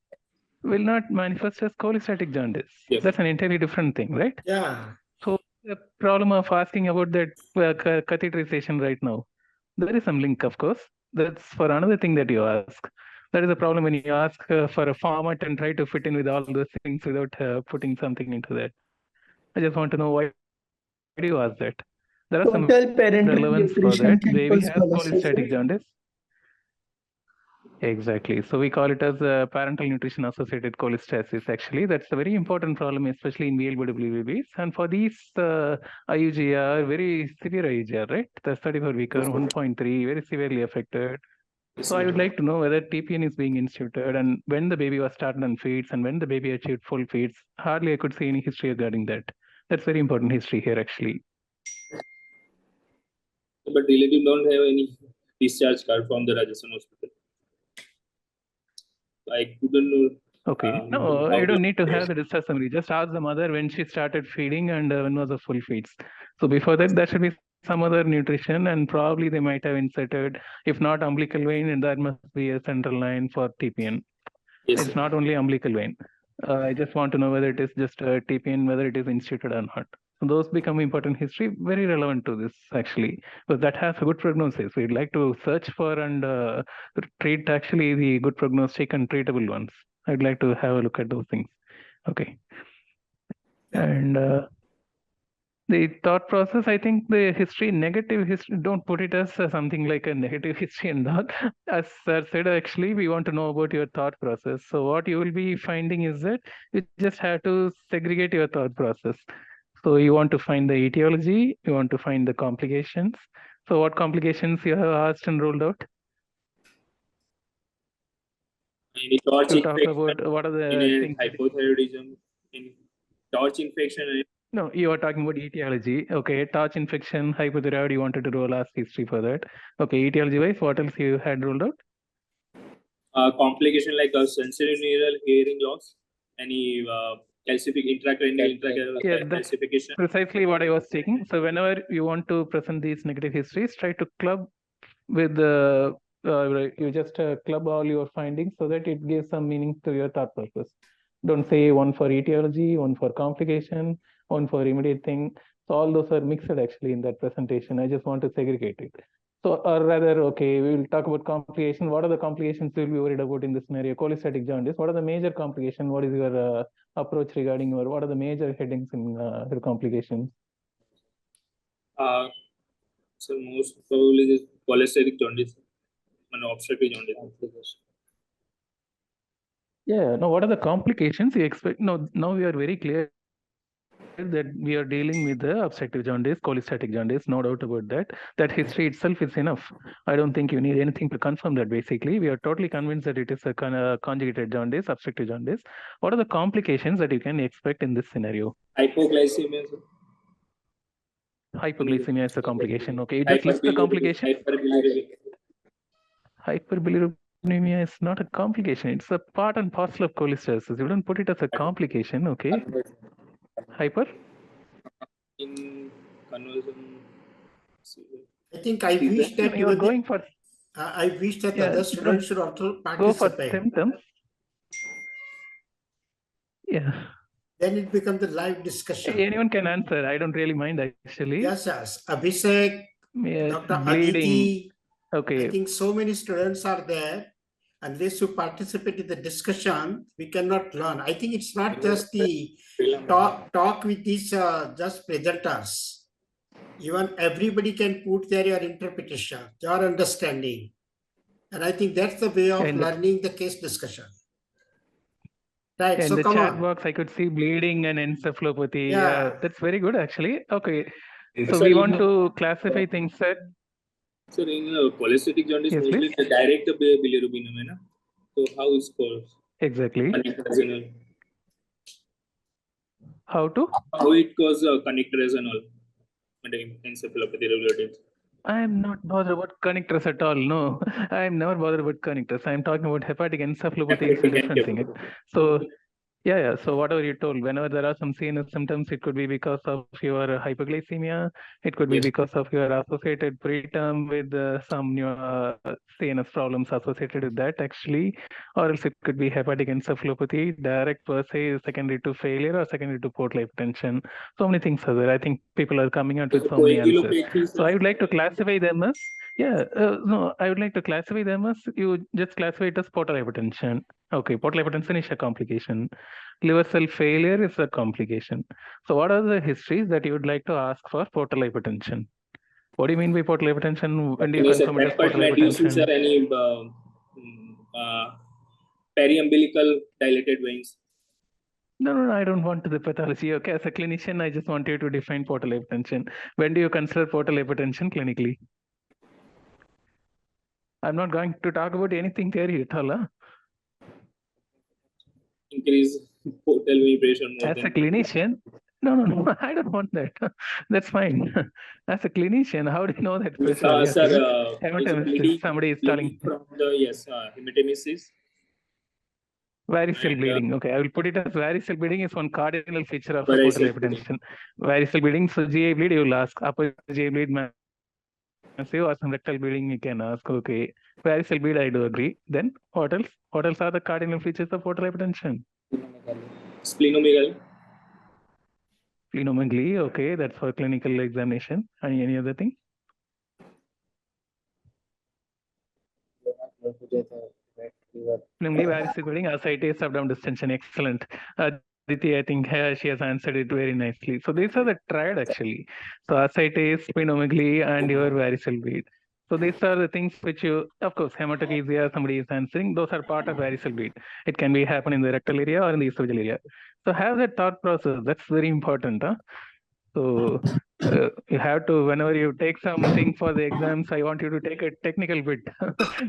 will not manifest as cholestatic jaundice. Yes. That's an entirely different thing, right? Yeah. So the problem of asking about that catheterization right now, there is some link, of course. That's for another thing that you ask. That is a problem when you ask for a format and try to fit in with all those things without putting something into that. I just want to know why do you ask that? There are some total parental relevance for nutrition that. can Baby cause has cholestasis. cholestatic jaundice. Exactly. So we call it as parental nutrition associated cholestasis. Actually, that's a very important problem, especially in VLBW babies. And for these IUGR, very severe IUGR, right? The 34 weeker, 1.3, very severely affected. So I would like to know whether TPN is being instituted and when the baby was started on feeds and when the baby achieved full feeds. Hardly I could see any history regarding that. That's very important history here, actually. But relative don't have any discharge card from the Rajasthan hospital. I couldn't know. Okay. No, you don't need to have the discharge summary. Just ask the mother when she started feeding and when was the full feeds. So before that, there should be some other nutrition, and probably they might have inserted, if not umbilical vein, and that must be a central line for TPN. Yes, It's sir. not only umbilical vein. I just want to know whether it is just a TPN, whether it is instituted or not. So those become important history, very relevant to this actually, because that has a good prognosis. We'd like to search for and treat actually the good prognostic and treatable ones. I'd like to have a look at those things. Okay. And the thought process, I think the history, negative history, don't put it as something like a negative history and that. As sir said, actually, we want to know about your thought process. So what you will be finding is that you just have to segregate your thought process. So you want to find the etiology, you want to find the complications. So what complications you have asked and rolled out? Any torch To talk infection, about what are in the a things. hypothyroidism, in torch infection. No, you are talking about etiology. Okay, torch infection, hypothyroid, you wanted to roll as history for that. Okay, etiology wise, what else you had rolled out? Complication like a sensory neural hearing loss, any calcific intracranial calcification. Precisely what I was taking. So whenever you want to present these negative histories, try to club with the you just club all your findings so that it gives some meaning to your thought process. Don't say one for etiology, one for complication, one for immediate thing. So all those are mixed actually in that presentation. I just want to segregate it. So, or rather, okay, we will talk about complication. What are the complications you'll be worried about in this scenario? Cholestatic jaundice. What are the major complications? What is your approach regarding your, what are the major headings in your complications? So most probably this cholestatic jaundice and obstructive jaundice. Yeah, no, what are the complications you expect? No, now we are very clear that we are dealing with the obstructive jaundice, cholestatic jaundice, no doubt about that. That history itself is enough. I don't think you need anything to confirm that basically. We are totally convinced that it is a conjugated jaundice, obstructive jaundice. What are the complications that you can expect in this scenario? Hypoglycemia. Hypoglycemia is a complication. Okay, you just list the complication. Hyperbilirubinemia is not a complication. It's a part and parcel of cholestasis. You don't put it as a complication. Okay. Hyper? In conversion. I think I wish that you are going for. I wish that other students should also Go for participate. symptoms. Yeah. Then it becomes a live discussion. Anyone can answer. I don't really mind actually. Yes, yes. Abhishek, Dr. Bleeding. Aditi. Okay. I think so many students are there. Unless you participate in the discussion, we cannot learn. I think it's not just the talk with these just presenters. Even everybody can put there your interpretation, your understanding. And I think that's the way of learning the case discussion. Right, in so the come chat on. box, I could see bleeding and encephalopathy. Yeah. That's very good actually. Okay. So we want to classify things that. So in cholestatic jaundice, yes, mostly the direct bilirubin. So how is called? Exactly. How to? How it causes connectresenol encephalopathy relatives. I am not bothered about connectors at all. No, I am never bothered about connectors. I am talking about hepatic encephalopathy. It's a different thing. So, yeah. So whatever you told, whenever there are some CNS symptoms, it could be because of your hypoglycemia. It could be because of your associated preterm with some CNS problems associated with that actually, or else it could be hepatic encephalopathy, direct per se, secondary to failure or secondary to portal hypertension. So many things are there. I think people are coming out with so many answers. So I would like to classify them as, I would like to classify them as, you just classify it as portal hypertension. Okay, portal hypertension is a complication. Liver cell failure is a complication. So what are the histories that you would like to ask for portal hypertension? What do you mean by portal hypertension? When do you confirm it as portal hypertension? Are any periumbilical dilated veins? No, I don't want the pathology. Okay, as a clinician, I just want you to define portal hypertension. When do you consider portal hypertension clinically? I'm not going to talk about anything theory at all. Huh? Increase portal vibration. As a clinician, No. I don't want that. That's fine. As a clinician, how do you know that pressure? Yes, Sir, even is hematemesis, somebody is telling from the hematemesis. varicose And, bleeding. Okay, I will put it as varicose bleeding is one cardinal feature of varicose portal hypertension. Varicose bleeding, so GI bleed, you will ask. Upper GI bleed massive or some rectal bleeding, you can ask. Okay, varicose bleed, I do agree. Then what else? What else are the cardinal features of portal hypertension? Splenomegaly. Splenomegaly, okay, that's for clinical examination. And any other thing? Namely, varicose bleeding, ascites, abdomen distension, excellent. Aditi, I think she has answered it very nicely. So these are the triad actually. So ascites, splenomegaly, and your varicose bleed. So these are the things which you, of course, hematochezia, somebody is answering. Those are part of varicose bleed. It can be happen in the rectal area or in the esophageal area. So have that thought process. That's very important. So you have to, whenever you take something for the exams, I want you to take a technical bit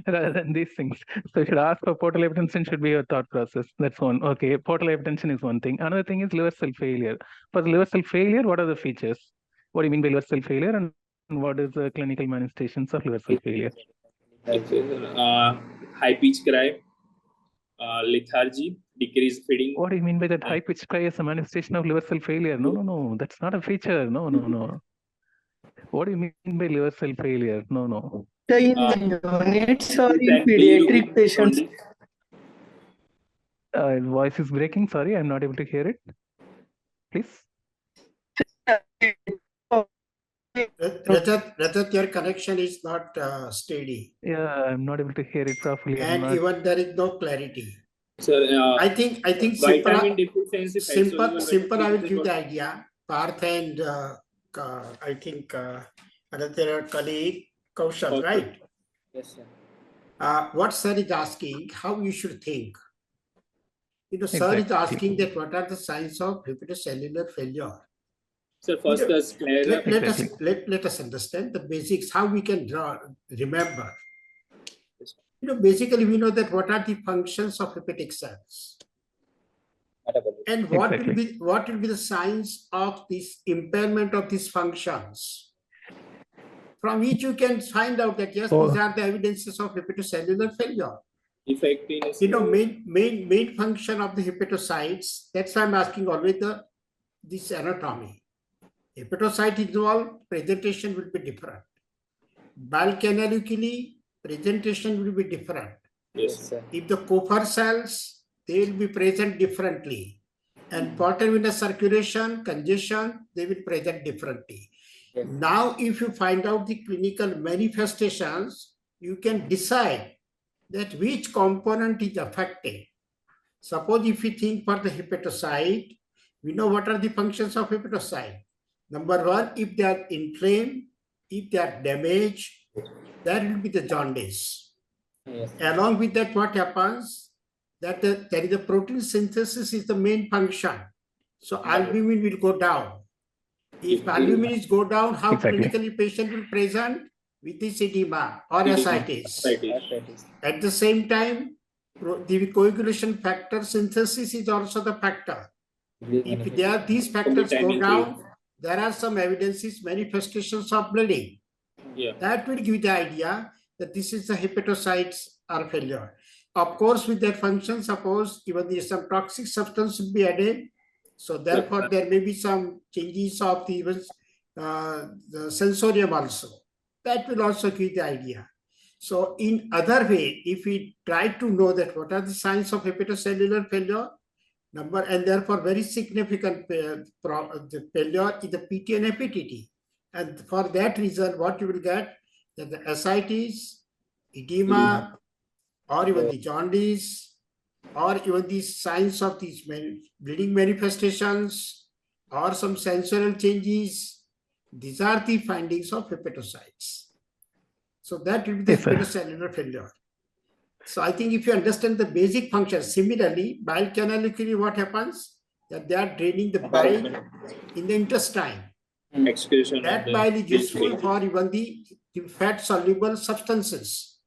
rather than these things. So you should ask for portal hypertension should be your thought process. That's one. Okay, portal hypertension is one thing. Another thing is liver cell failure. For the liver cell failure, what are the features? What do you mean by liver cell failure, and what is the clinical manifestations of liver cell failure? High pitch cry, lethargy, decreased feeding. What do you mean by that high pitched cry as a manifestation of liver cell failure? No. That's not a feature. No. What do you mean by liver cell failure? No. So in neonates or in pediatric patients? Voice is breaking. Sorry, I'm not able to hear it. Please. Rajat, your connection is not steady. Yeah, I'm not able to hear it properly. And even there is no clarity. Sir, I think simple. I will give the idea. Parth and I think another colleague Kaushal, right? Yes, sir. What sir is asking, how you should think. Sir is asking that what are the signs of hepatocellular failure. So first, let us understand the basics, how we can remember. Basically we know that what are the functions of hepatic cells, and what will be the signs of this impairment of these functions, from which you can find out that yes, these are the evidences of hepatocellular failure. Main function of the hepatocytes. That's why I'm asking always this anatomy. Hepatocyte involved, presentation will be different. Bile canaliculi, presentation will be different. Yes, sir. If the Kupffer cells, they will be present differently. And portal venous circulation, congestion, they will present differently. Yes. Now, if you find out the clinical manifestations, you can decide that which component is affected. Suppose if we think for the hepatocyte, we know what are the functions of hepatocyte. Number one, if they are inflamed, if they are damaged, that will be the jaundice. Yes. Along with that, what happens? That there is a protein synthesis is the main function. So albumin will go down. If albumin is go down, how clinically patient will present? With this edema or ascites. At the same time, the coagulation factor synthesis is also the factor. If these factors go down, there are some evidences, manifestations of bleeding. Yeah. That will give the idea that this is the hepatocytes are failure. Of course, with that function, suppose even some toxic substance will be added. So therefore, there may be some changes of the sensorium also. That will also give the idea. So in other way, if we try to know that what are the signs of hepatocellular failure, and therefore very significant failure is the PT and APTT. And for that reason, what you will get that the ascites, edema, or even the jaundice, or even these signs of these bleeding manifestations, or some sensorial changes. These are the findings of hepatocytes. So that will be the hepatocellular failure. So I think if you understand the basic function, similarly, bile canaliculi, what happens? That they are draining the bile in the intestine. That bile is useful for even the fat-soluble substances.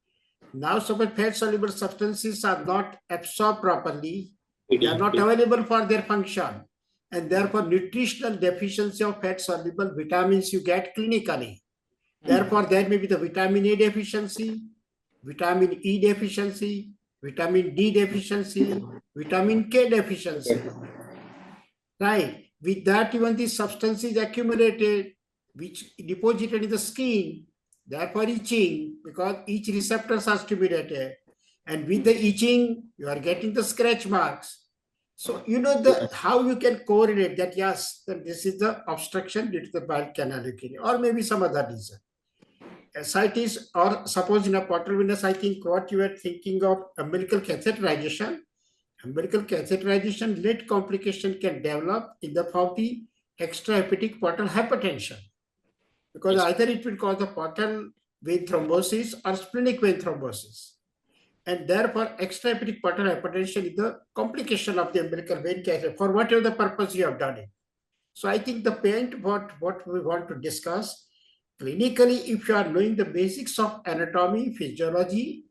Now, suppose fat-soluble substances are not absorbed properly, they are not available for their function. and therefore nutritional deficiency of fat soluble vitamins you get clinically. Therefore, there may be the vitamin A deficiency, vitamin E deficiency, vitamin D deficiency, vitamin K deficiency. Right. With that, even the substance is accumulated, which deposited in the skin, therefore itching, because each receptors are stimulated. And with the itching, you are getting the scratch marks. So you know how you can correlate that, yes, that this is the obstruction due to the bile canal leukemia, or maybe some other reason. Ascites, or suppose in a portal venous, I think what you are thinking of umbilical catheterization. Umbilical catheterization late complication can develop in the form of the extrahepatic portal hypertension, because either it will cause the portal vein thrombosis or splenic vein thrombosis, and therefore extrahepatic portal hypertension is the complication of the umbilical vein catheter for whatever the purpose you have done it. So I think the point what we want to discuss clinically, if you are knowing the basics of anatomy, physiology,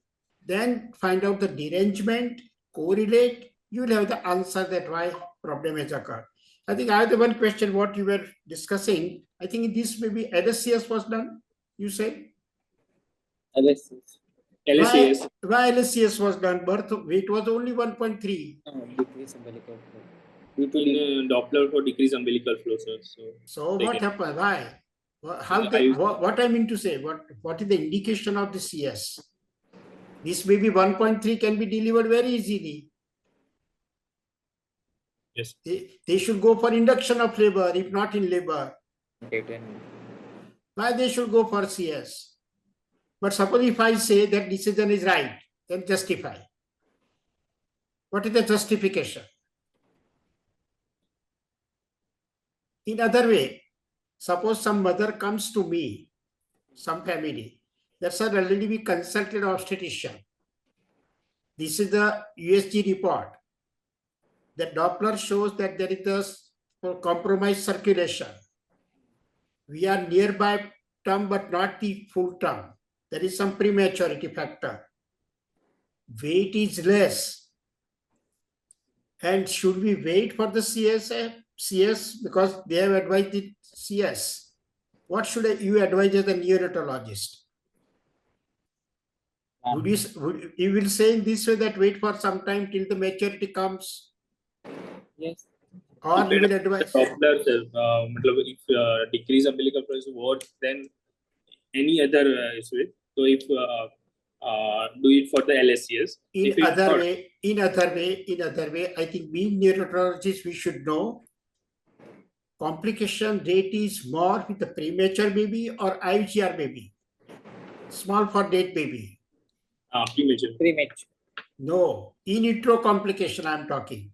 then find out the derangement, correlate, you will have the answer that why problem has occurred. I think I have the one question what you were discussing. I think this maybe LSCS was done, you said? LSCS. LSCS. Why LSCS was done? Birth weight was only 1.3. Decrease umbilical flow. Due to Doppler for decreased umbilical flow, sir. So what happened? Why? What I mean to say, what is the indication of the CS? This maybe 1.3 can be delivered very easily. Yes. They should go for induction of labor, if not in labor. Why they should go for CS? But suppose if I say that decision is right, then justify. What is the justification? In other way, suppose some mother comes to me, some family, that's already we consulted obstetrician. This is the USG report. The Doppler shows that there is a compromised circulation. We are nearby term, but not the full term. There is some prematurity factor. Weight is less. And should we wait for the CS because they have advised the CS? What should you advise as a neonatologist? You will say in this way that wait for some time till the maturity comes? Yes. Or you will advise? Doppler, if decrease umbilical flow is worse than any other issue. So if do it for the LSCS. In other way, I think being neonatologists, we should know complication rate is more with the premature baby or IVGR baby, small for date baby. Premature. No, in vitro complication I am talking.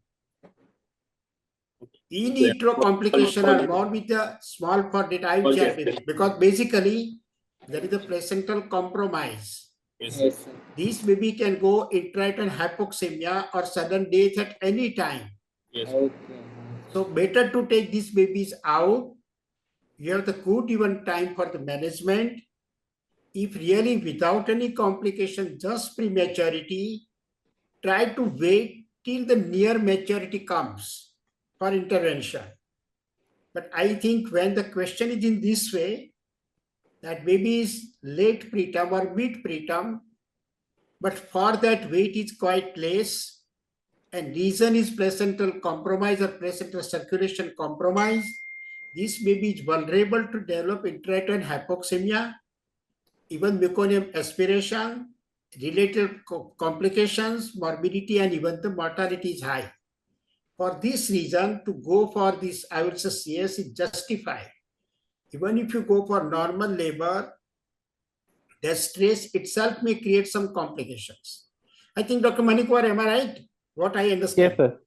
In vitro complication are more with the small for date IVGR baby, because basically there is a placental compromise. Yes. This baby can go intrauterine hypoxemia or sudden death at any time. Yes. Okay. So better to take these babies out. You have the good even time for the management. If really without any complication, just prematurity, try to wait till the near maturity comes for intervention. But I think when the question is in this way, that baby is late preterm or mid preterm, but for that weight is quite less, and reason is placental compromise or placental circulation compromise, this baby is vulnerable to develop intrauterine hypoxemia, even meconium aspiration, related complications, morbidity, and even the mortality is high. For this reason, to go for this, I would say CS is justified. Even if you go for normal labor, the stress itself may create some complications. I think Dr. Manikwar, am I right? What I understand. Yes, sir.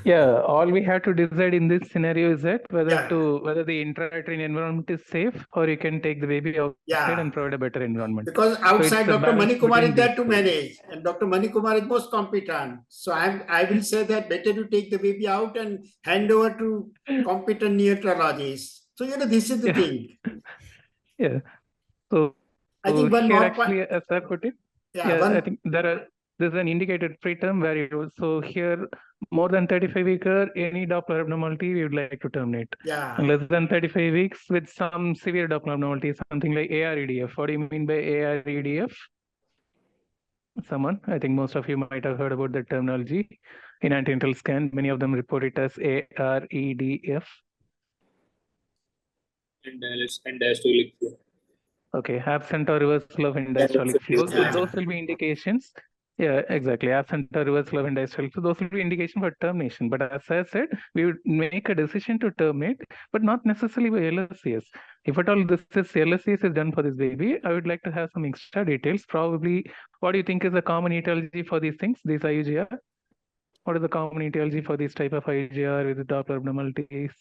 Yeah, all we have to decide in this scenario is that whether the intrauterine environment is safe, or you can take the baby outside and provide a better environment. Because outside, so Dr. Manikumar is there to manage, and Dr. Manikumar is most competent. So I will say that better to take the baby out and hand over to competent neonatologists. So this is the thing. Yeah. So I think one more actually, sir put it. I think there are This is an indicated preterm where you, so here more than 35 weeks, any Doppler abnormality we would like to terminate. Yeah. And less than 35 weeks with some severe Doppler abnormality, something like AREDF. What do you mean by AREDF? Someone, I think most of you might have heard about the terminology in antenatal scan. Many of them report it as AREDF. And diastolic flow. Okay, absent or reversal of end-diastolic flow. So Yeah. those will be indications. Yeah, exactly. Absent or reversal of end-diastolic flow. Those will be indication for termination. But as I said, we would make a decision to terminate, but not necessarily by LSCS. If at all this is LSCS is done for this baby, I would like to have some extra details. Probably, what do you think is the common etiology for these things, these IUGR? What is the common etiology for this type of IUGR with Doppler abnormalities?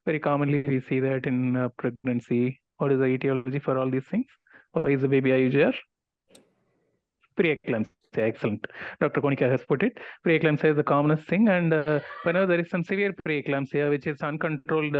Very commonly, we see that in pregnancy. What is the etiology for all these things? Why is the baby IUGR? Preeclampsia, excellent. Dr. Konika has put it. Preeclampsia is the commonest thing, and whenever there is some severe preeclampsia, which is uncontrolled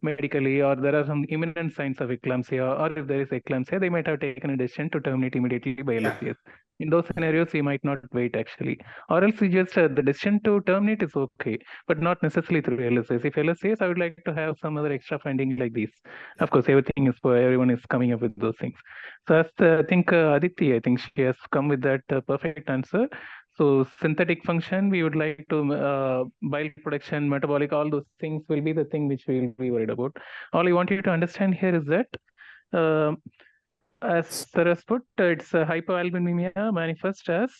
medically, or there are some imminent signs of eclampsia, or if there is eclampsia, they might have taken a decision to terminate immediately by LSCS. In those scenarios, we might not wait actually, or else we just the decision to terminate is okay, but not necessarily through LSCS. If LSCS, I would like to have some other extra finding like these. Of course, everything is for everyone is coming up with those things. So as I think Aditi, I think she has come with that perfect answer. So synthetic function, we would like to bile production, metabolic, all those things will be the thing which we will be worried about. All I want you to understand here is that as Sir has put, it's a hypoalbuminemia manifest as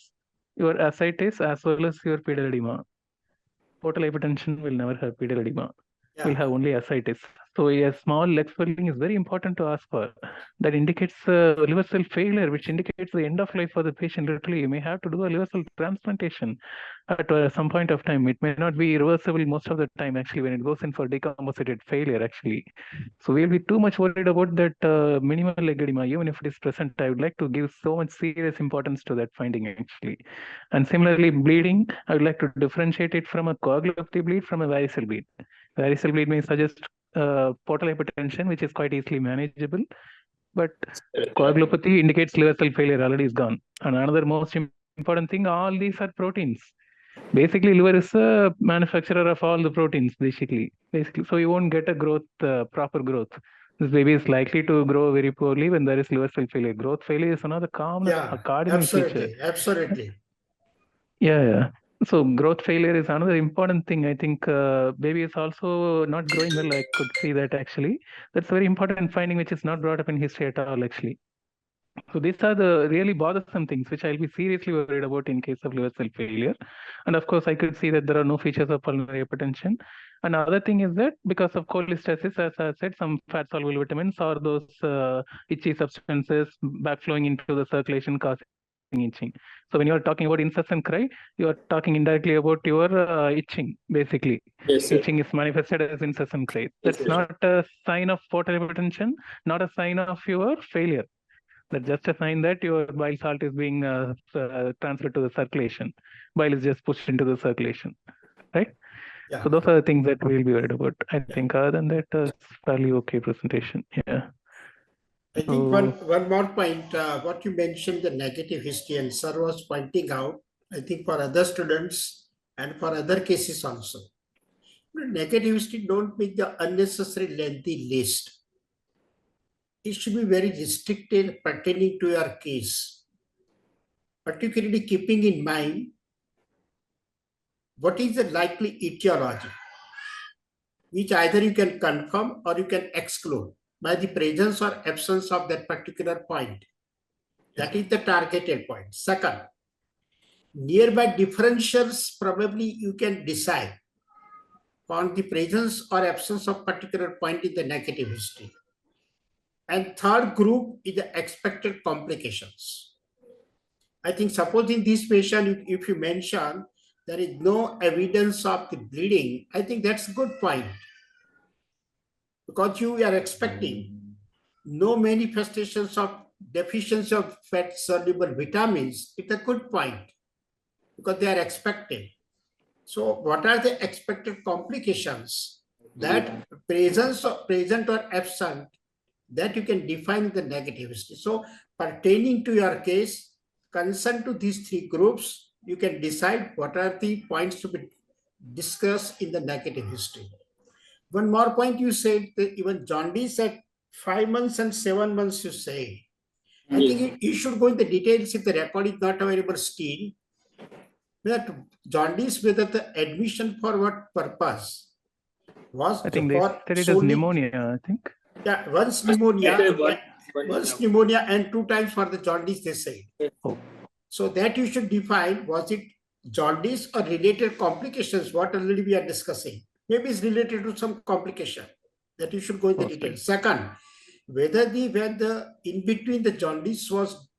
your ascites as well as your pedal edema. Portal hypertension will never have pedal edema. Will have only ascites. So a small leg swelling is very important to ask for. That indicates liver cell failure, which indicates the end of life for the patient. Literally, you may have to do a liver cell transplantation at some point of time. It may not be reversible most of the time, actually, when it goes in for decompensated failure, actually. So we'll be too much worried about that minimal leg edema. Even if it is present, I would like to give so much serious importance to that finding, actually. And similarly, bleeding, I would like to differentiate it from a coagulopathy bleed from a varicose bleed. Varicose bleed may suggest portal hypertension, which is quite easily manageable, but coagulopathy indicates liver cell failure already is gone. And another most important thing, all these are proteins. Basically, liver is a manufacturer of all the proteins, basically. So you won't get a growth, proper growth. This baby is likely to grow very poorly when there is liver cell failure. Growth failure is one of the common cardinal feature. Absolutely. Yeah. So growth failure is another important thing. I think baby is also not growing well. I could see that actually. That's a very important finding, which is not brought up in history at all, actually. So these are the really bothersome things which I'll be seriously worried about in case of liver cell failure. And of course, I could see that there are no features of pulmonary hypertension. Another thing is that because of cholestasis, as I said, some fat-soluble vitamins or those itchy substances backflowing into the circulation causing itching. So when you are talking about incessant cry, you are talking indirectly about your itching, basically. Yes, itching is manifested as incessant cry. That's not a sign of portal hypertension, not a sign of your failure. That's just a sign that your bile salt is being transferred to the circulation. Bile is just pushed into the circulation, right? So those are the things that we'll be worried about. I think other than that, it's fairly okay presentation. Yeah. I think one more point, what you mentioned, the negative history, and Sir was pointing out, I think for other students and for other cases also. Negative history don't make the unnecessary lengthy list. It should be very restricted pertaining to your case. Particularly keeping in mind what is the likely etiology, which either you can confirm or you can exclude by the presence or absence of that particular point. That is the targeted point. Second, nearby differentials probably you can decide on the presence or absence of particular point in the negative history. And third group is the expected complications. I think suppose in this patient, if you mention there is no evidence of the bleeding, I think that's a good point. Because you are expecting no manifestations of deficiency of fat soluble vitamins, it's a good point because they are expected. So what are the expected complications? That present or absent, that you can define the negative history. So pertaining to your case, concerned to these three groups, you can decide what are the points to be discussed in the negative history. One more point you said that even jaundice at 5 months and 7 months you say. I think you should go in the details if the record is not available still. That jaundice, whether the admission for what purpose was I think they for said it as solely pneumonia, I think. yeah, once pneumonia, One once pneumonia and 2 times for the jaundice, they say. Oh. So that you should define, was it jaundice or related complications, what already we are discussing. Maybe it's related to some complication that you should go in the details. Second, whether when the in between the jaundice was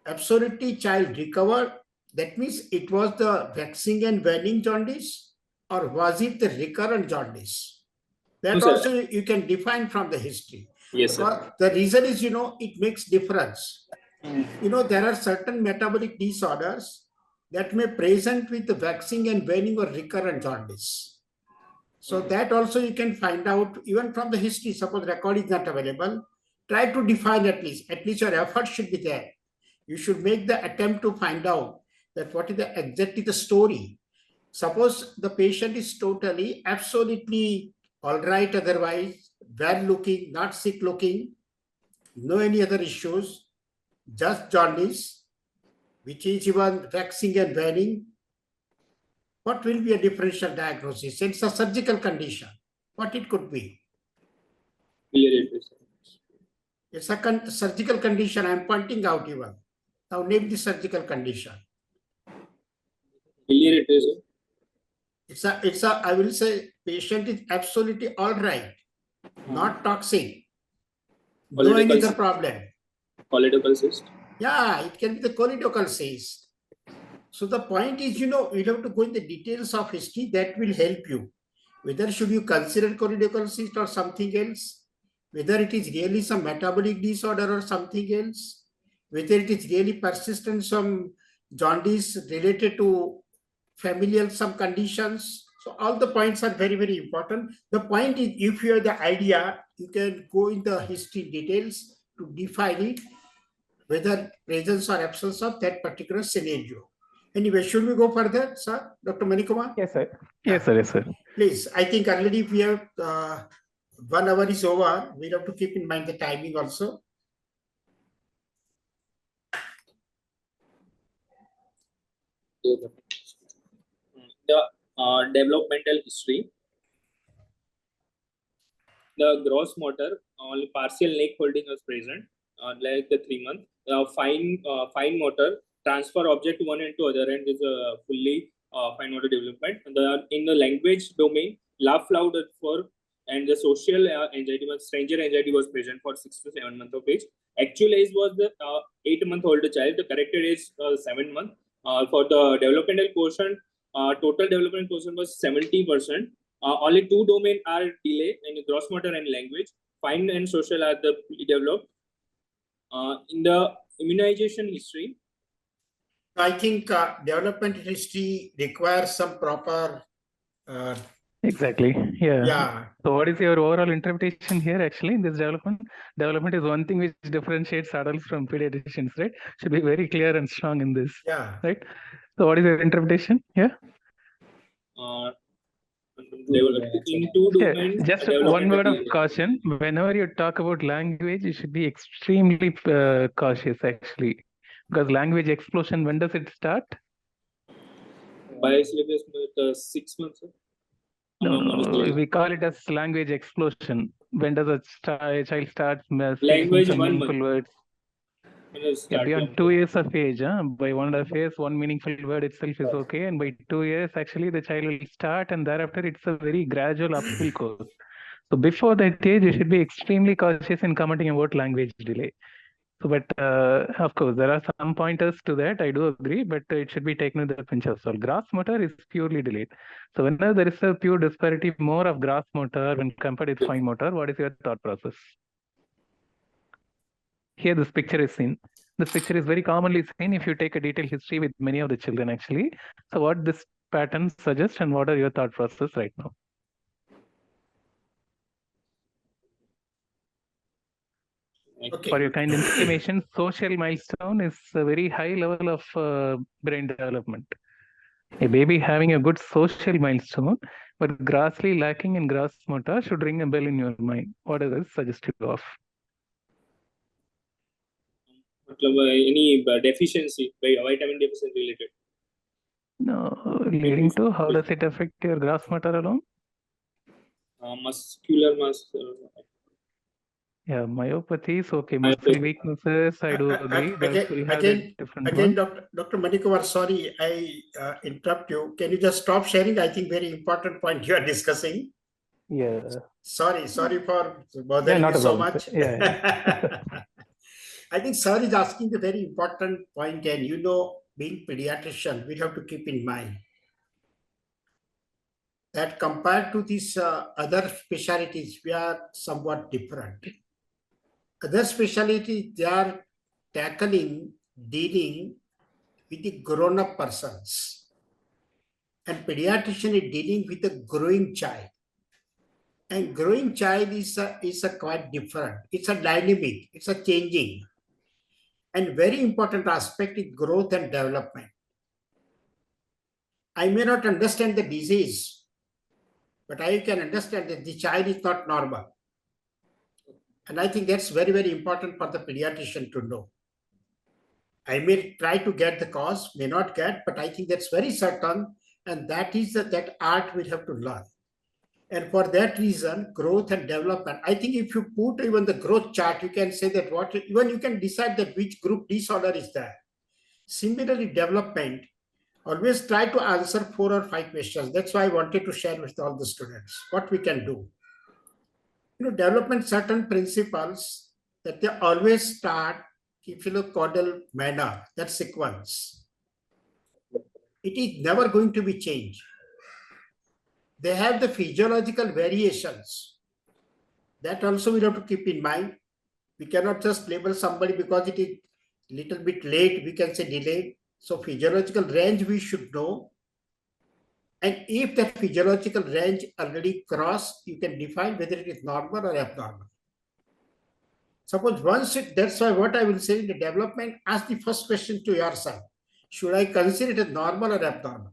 absolutely child recovered, that means it was the waxing and waning jaundice, or was it the recurrent jaundice? That No, sir. also you can define from the history. Yes, sir. Because the reason is, it makes difference. There are certain metabolic disorders that may present with the waxing and waning or recurrent jaundice. So that also you can find out even from the history. Suppose record is not available, try to define at least your effort should be there. You should make the attempt to find out that what is exactly the story. Suppose the patient is totally, absolutely all right otherwise, well looking, not sick looking, no any other issues, just jaundice, which is even waxing and waning. What will be a differential diagnosis? It's a surgical condition. What it could be? It's a surgical condition. I'm pointing out even. Now name the surgical condition. It's a, I will say, patient is absolutely all right, not toxic, no any other problem. Choledochal cyst? Yeah, it can be the choledochal cyst. So the point is, you have to go in the details of history that will help you. Whether should you consider choledochal cyst or something else, whether it is really some metabolic disorder or something else, whether it is really persistent some jaundice related to familial some conditions. So all the points are very, very important. The point is, if you have the idea, you can go in the history details to define it, whether presence or absence of that particular scenario. Anyway, should we go further, sir? Dr. Manikumar? Yes, sir. Yes, sir. Yes, sir. Please, I think already we have 1 hour is over. We have to keep in mind the timing also. The developmental history. The gross motor, only partial neck holding was present, like the 3 month. Fine motor, transfer object one and to other end is a fully fine motor development. In the language domain, laugh loud for, and the social anxiety was, stranger anxiety was present for 6 to 7 months of age. Actual age was the 8-month-old child. The corrected age 7 months. For the developmental portion, total development portion was 70%. Only 2 domains are delay in gross motor and language. Fine and social are the fully developed. In the immunization history, I think development history requires some proper. Exactly. Yeah. Yeah. So what is your overall interpretation here actually in this development? Development is one thing which differentiates adults from pediatricians, right? Should be very clear and strong in this. Yeah. Right. So what is your interpretation here? in 2 domains. Just one word of caution. Whenever you talk about language, you should be extremely cautious actually. Because language explosion, when does it start? By syllabus with 6 months. No, we call it as language explosion. When does a child start language some 1 meaningful month. words? Yeah, beyond 2 years of age, by 1.5 years, one meaningful word itself is okay. And by 2 years, actually, the child will start, and thereafter, it's a very gradual uphill course. So before that age, you should be extremely cautious in commenting about language delay. So, but of course, there are some pointers to that. I do agree, but it should be taken with a pinch of salt. Gross motor is purely delayed. So whenever there is a pure disparity, more of gross motor when compared with fine motor, what is your thought process? Here, this picture is seen. This picture is very commonly seen if you take a detailed history with many of the children, actually. So what this pattern suggests and what are your thought process right now? Okay. For your kind information, social milestone is a very high level of brain development. A baby having a good social milestone, but grossly lacking in gross motor should ring a bell in your mind. What is this suggestive of? Any deficiency, vitamin deficiency related? No, leading to how does it affect your gross motor alone? Muscular mass. Yeah, myopathy is okay. Muscle weaknesses, I do agree. Those will have a different one. Dr. Manikumar, sorry, I interrupt you. Can you just stop sharing? I think very important point you are discussing. Yeah. Sorry for bothering you so much. Yeah. I think sir is asking a very important point, and being pediatrician, we have to keep in mind that compared to these other specialties, we are somewhat different. Other specialties, they are dealing with the grown-up persons. And pediatrician is dealing with a growing child. And growing child is a quite different. It's a dynamic, it's a changing. And very important aspect is growth and development. I may not understand the disease, but I can understand that the child is not normal. And I think that's very, very important for the pediatrician to know. I may try to get the cause, may not get, but I think that's very certain. And that is that art we have to learn. And for that reason, growth and development, I think if you put even the growth chart, you can say that even you can decide that which group disorder is there. Similarly, development, always try to answer 4 or 5 questions. That's why I wanted to share with all the students what we can do. Development certain principles that they always start caudal manner, that sequence. It is never going to be changed. They have the physiological variations. That also we have to keep in mind. We cannot just label somebody because it is little bit late, we can say delayed. So physiological range we should know. And if that physiological range already crossed, you can define whether it is normal or abnormal. Suppose that's why what I will say in the development, ask the first question to yourself. Should I consider it as normal or abnormal?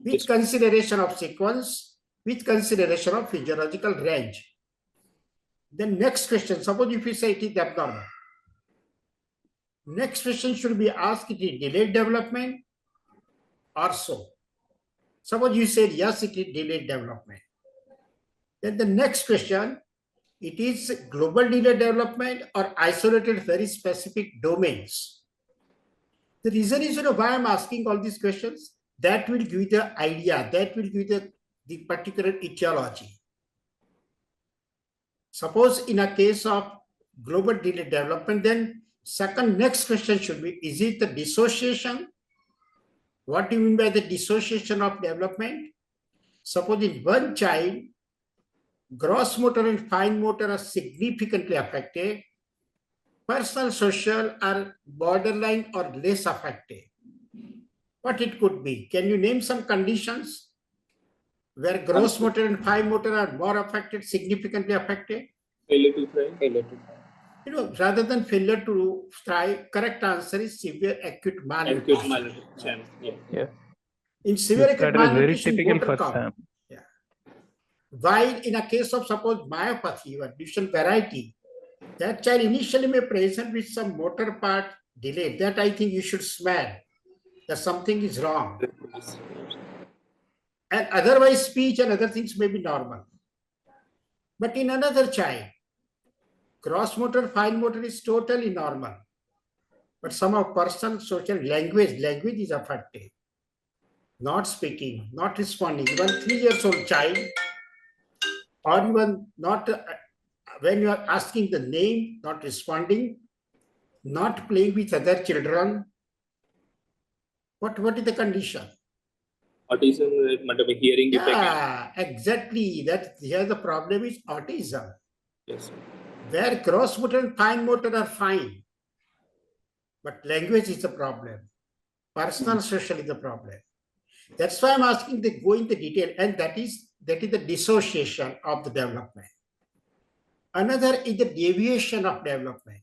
With consideration of sequence, with consideration of physiological range. Then next question, suppose if you say it is abnormal. Next question should be asked, it is delayed development or so. Suppose you said yes, it is delayed development. Then the next question, it is global delayed development or isolated very specific domains. The reason is, why I'm asking all these questions, that will give you the idea, that will give you the particular etiology. Suppose in a case of global delayed development, then next question should be, is it the dissociation? What do you mean by the dissociation of development? Suppose in one child, gross motor and fine motor are significantly affected. Personal, social are borderline or less affected. What it could be? Can you name some conditions where gross motor and fine motor are more affected, significantly affected? Failure to thrive. Rather than failure to thrive, correct answer is severe acute malnutrition. Yeah. In severe acute malnutrition, very typical motor for come. Yeah. While in a case of suppose myopathy or different variety, that child initially may present with some motor part delay. That I think you should smell that something is wrong. And otherwise speech and other things may be normal. But in another child, gross motor, fine motor is totally normal. But some of personal, social, language is affected. Not speaking, not responding. Even 3 years old child, or even not, when you are asking the name, not responding, not playing with other children. What is the condition? Autism, hearing defect. Yeah, exactly. Here the problem is autism. Yes. Where gross motor and fine motor are fine, but language is the problem. Personal, social is the problem. That's why I'm asking to go into detail, and that is the dissociation of the development. Another is the deviation of development.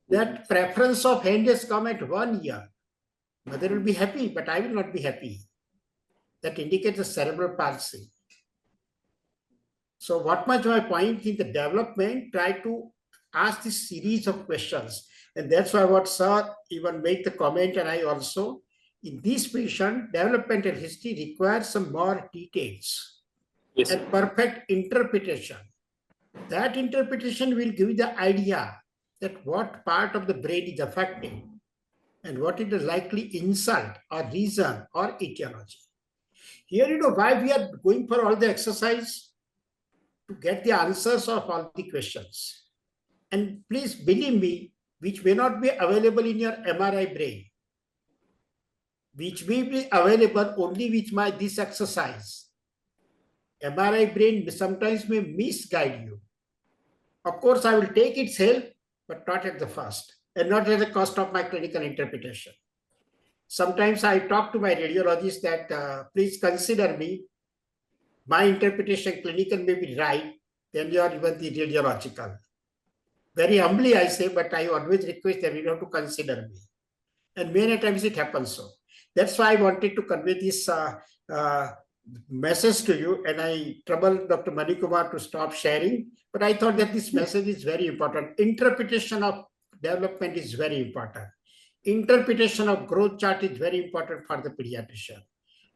That preference of hand has come at 1 year. Mother will be happy, but I will not be happy. That indicates a cerebral palsy. So what much my point in the development, try to ask this series of questions. And that's why what sir even make the comment, and I also, in this patient, developmental history requires some more details and perfect interpretation. That interpretation will give you the idea that what part of the brain is affected and what is the likely insult or reason or etiology. Here, you know, why we are going for all the exercise? To get the answers of all the questions. And please believe me, which may not be available in your MRI brain, which may be available only with this exercise. MRI brain sometimes may misguide you. Of course, I will take its help, but not at the first, and not at the cost of my clinical interpretation. Sometimes I talk to my radiologist that please consider me. My interpretation clinical may be right, then you are even the radiological. Very humbly I say, but I always request them, you have to consider me. And many times it happens so. That's why I wanted to convey this message to you, and I troubled Dr. Manikumar to stop sharing, but I thought that this message is very important. Interpretation of development is very important. Interpretation of growth chart is very important for the pediatrician.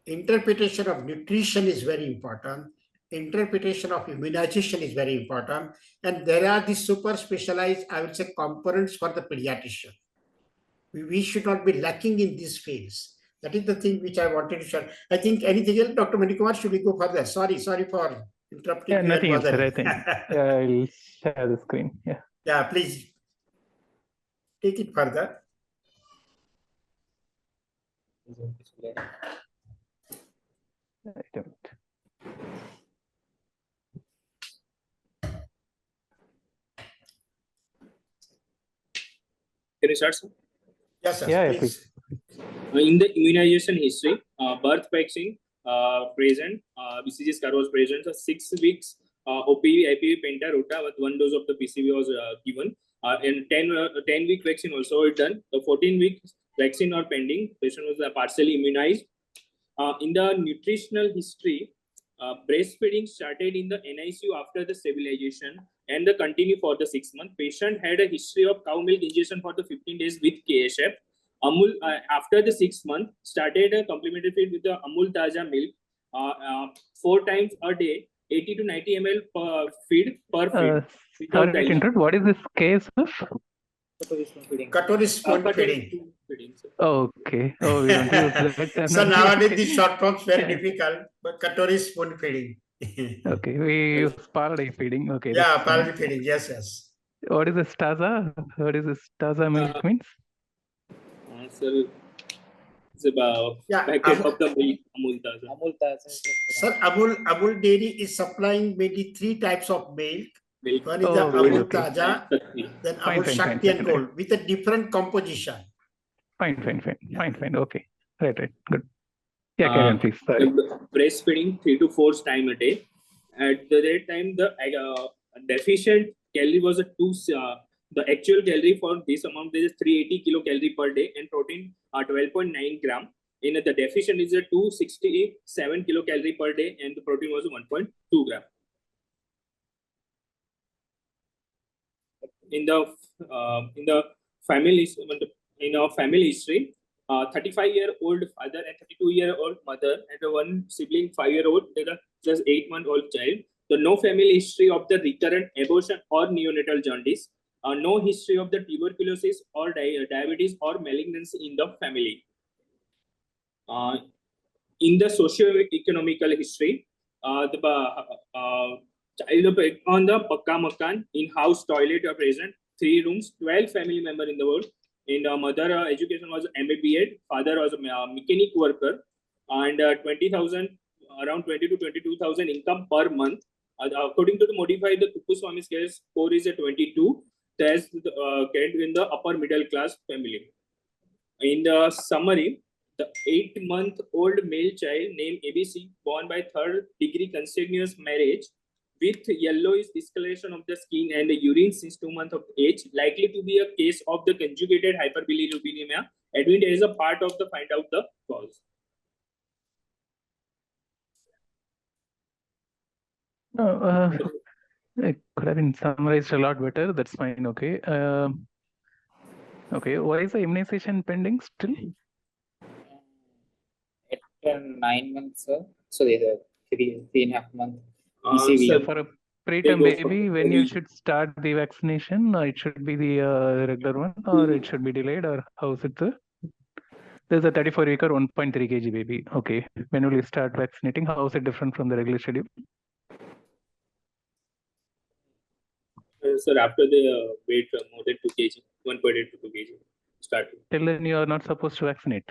Interpretation of nutrition is very important. Interpretation of immunization is very important. And there are the super specialized, I would say, components for the pediatrician. We should not be lacking in these fields. That is the thing which I wanted to share. I think anything else, Dr. Manikumar, should we go further? Sorry for interrupting. Yeah, nothing else, sir, I think. I'll share the screen. Yeah. Yeah, please take it further. I don't. Can you start, sir? Yes, sir. Yeah, please. In the immunization history, birth vaccine present, BCG scar was present. So 6 weeks OPV, IPV, penta, rota with 1 dose of the PCV was given. And 10-week vaccine also done. The 14-week vaccine or pending. Patient was partially immunized. In the nutritional history, breastfeeding started in the NICU after the stabilization and the continue for the 6 months. Patient had a history of cow milk ingestion for the 15 days with KSF. Amul, after the 6 months, started a complementary feed with the Amul Taja milk 4 times a day, 80 to 90 ml per feed per feed. Sorry to interrupt. What is this case of? Katori spoon feeding. Okay. Oh, we don't use that. So nowadays these short forms very difficult, but Katori spoon feeding. Okay, we use parley feeding. Okay. Yeah, parley feeding. Yes, yes. What is this Taza? What is this Taza milk means? Sir, it's about packet of the milk, Amul Taza. Amul Taza. Sir, Amul Dairy is supplying maybe 3 types of milk. One is the Amul Taja, then Amul Shakti and Gold with a different composition. Fine. Okay. Right. Good. Yeah, carry on, please. Sorry. Breastfeeding 3 to 4 times a day. At that time, the deficient calorie was the actual calorie for this amount is 380 kilocalorie per day and protein 12.9 gram. In the deficient is 267 kilocalorie per day and the protein was 1.2 gram. In the family history, 35-year-old father and 32-year-old mother and 1 sibling 5-year-old plus 8-month-old child. So no family history of the recurrent abortion or neonatal jaundice. No history of the tuberculosis or diabetes or malignancy in the family. In the socio-economical history, the child on the Pakka Makan, in-house toilet are present, 3 rooms, 12 family members in the world. In mother education was MBA, father was a mechanic worker, and 20,000, around 20 to 22,000 income per month. According to the modified, the Kuppuswamy scale score is a 22. That's in the upper middle class family. In the summary, the 8-month-old male child named ABC, born by 3rd degree consanguineous marriage, with yellowish discoloration of the skin and urine since 2 months of age, likely to be a case of the conjugated hyperbilirubinemia. Admit as a part of the find out the cause. It could have been summarized a lot better. That's fine. Okay. Okay. Why is the immunization pending still? At 9 months, sir. So they are 3.5 months. So ECV. for a preterm baby, when you should start the vaccination, it should be the regular one, or it should be delayed, or how is it? There's a 34-week or 1.3 kg baby. Okay. When will you start vaccinating? How is it different from the regular schedule? Sir, after the weight more than 2 kg, 1.8 to 2 kg, starting. Till then, you are not supposed to vaccinate.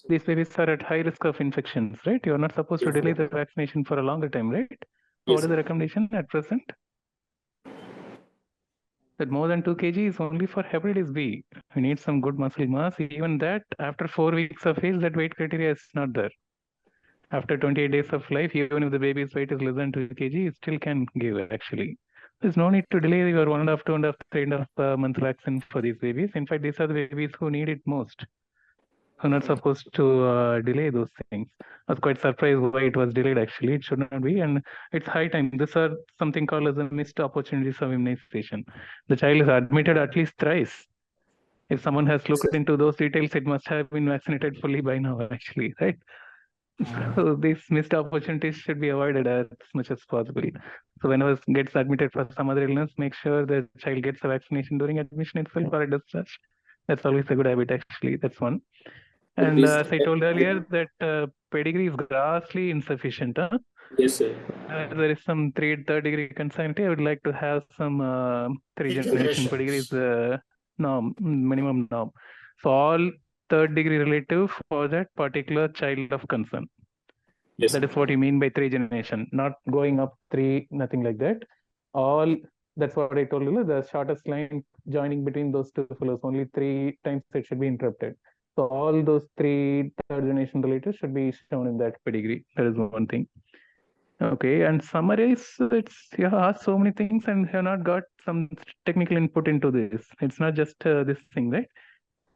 These babies are at high risk of infections, right? You are not supposed to delay the vaccination for a longer time, right? What is the recommendation at present? That more than 2 kg is only for hepatitis B. We need some good muscle mass. Even that, after 4 weeks of age, that weight criteria is not there. After 28 days of life, even if the baby's weight is less than 2 kg, it still can give actually. There's no need to delay your 1.5, 2.5, 3.5 month vaccine for these babies. In fact, these are the babies who need it most. We're not supposed to delay those things. I was quite surprised why it was delayed actually. It should not be, and it's high time. These are something called as a missed opportunities of immunization. The child is admitted at least thrice. If someone has looked into those details, it must have been vaccinated fully by now actually, right? So these missed opportunities should be avoided as much as possible. So whenever gets admitted for some other illness, make sure the child gets a vaccination during admission itself or a discharge. That's always a good habit actually. That's one. And as I told earlier, that pedigree is grossly insufficient. Huh? Yes, sir. There is some third degree consanguinity. I would like to have some 3-generation pedigree is norm, minimum norm. So all third degree relative for that particular child of concern. Yes, that is what you mean by 3-generation, not going up 3, nothing like that. All that's what I told you. The shortest line joining between those two fellows, only 3 times it should be interrupted. So all those 3 third-generation relatives should be shown in that pedigree. That is one thing. Okay, and summarize. It's you have asked so many things and have not got some technical input into this. It's not just this thing, right?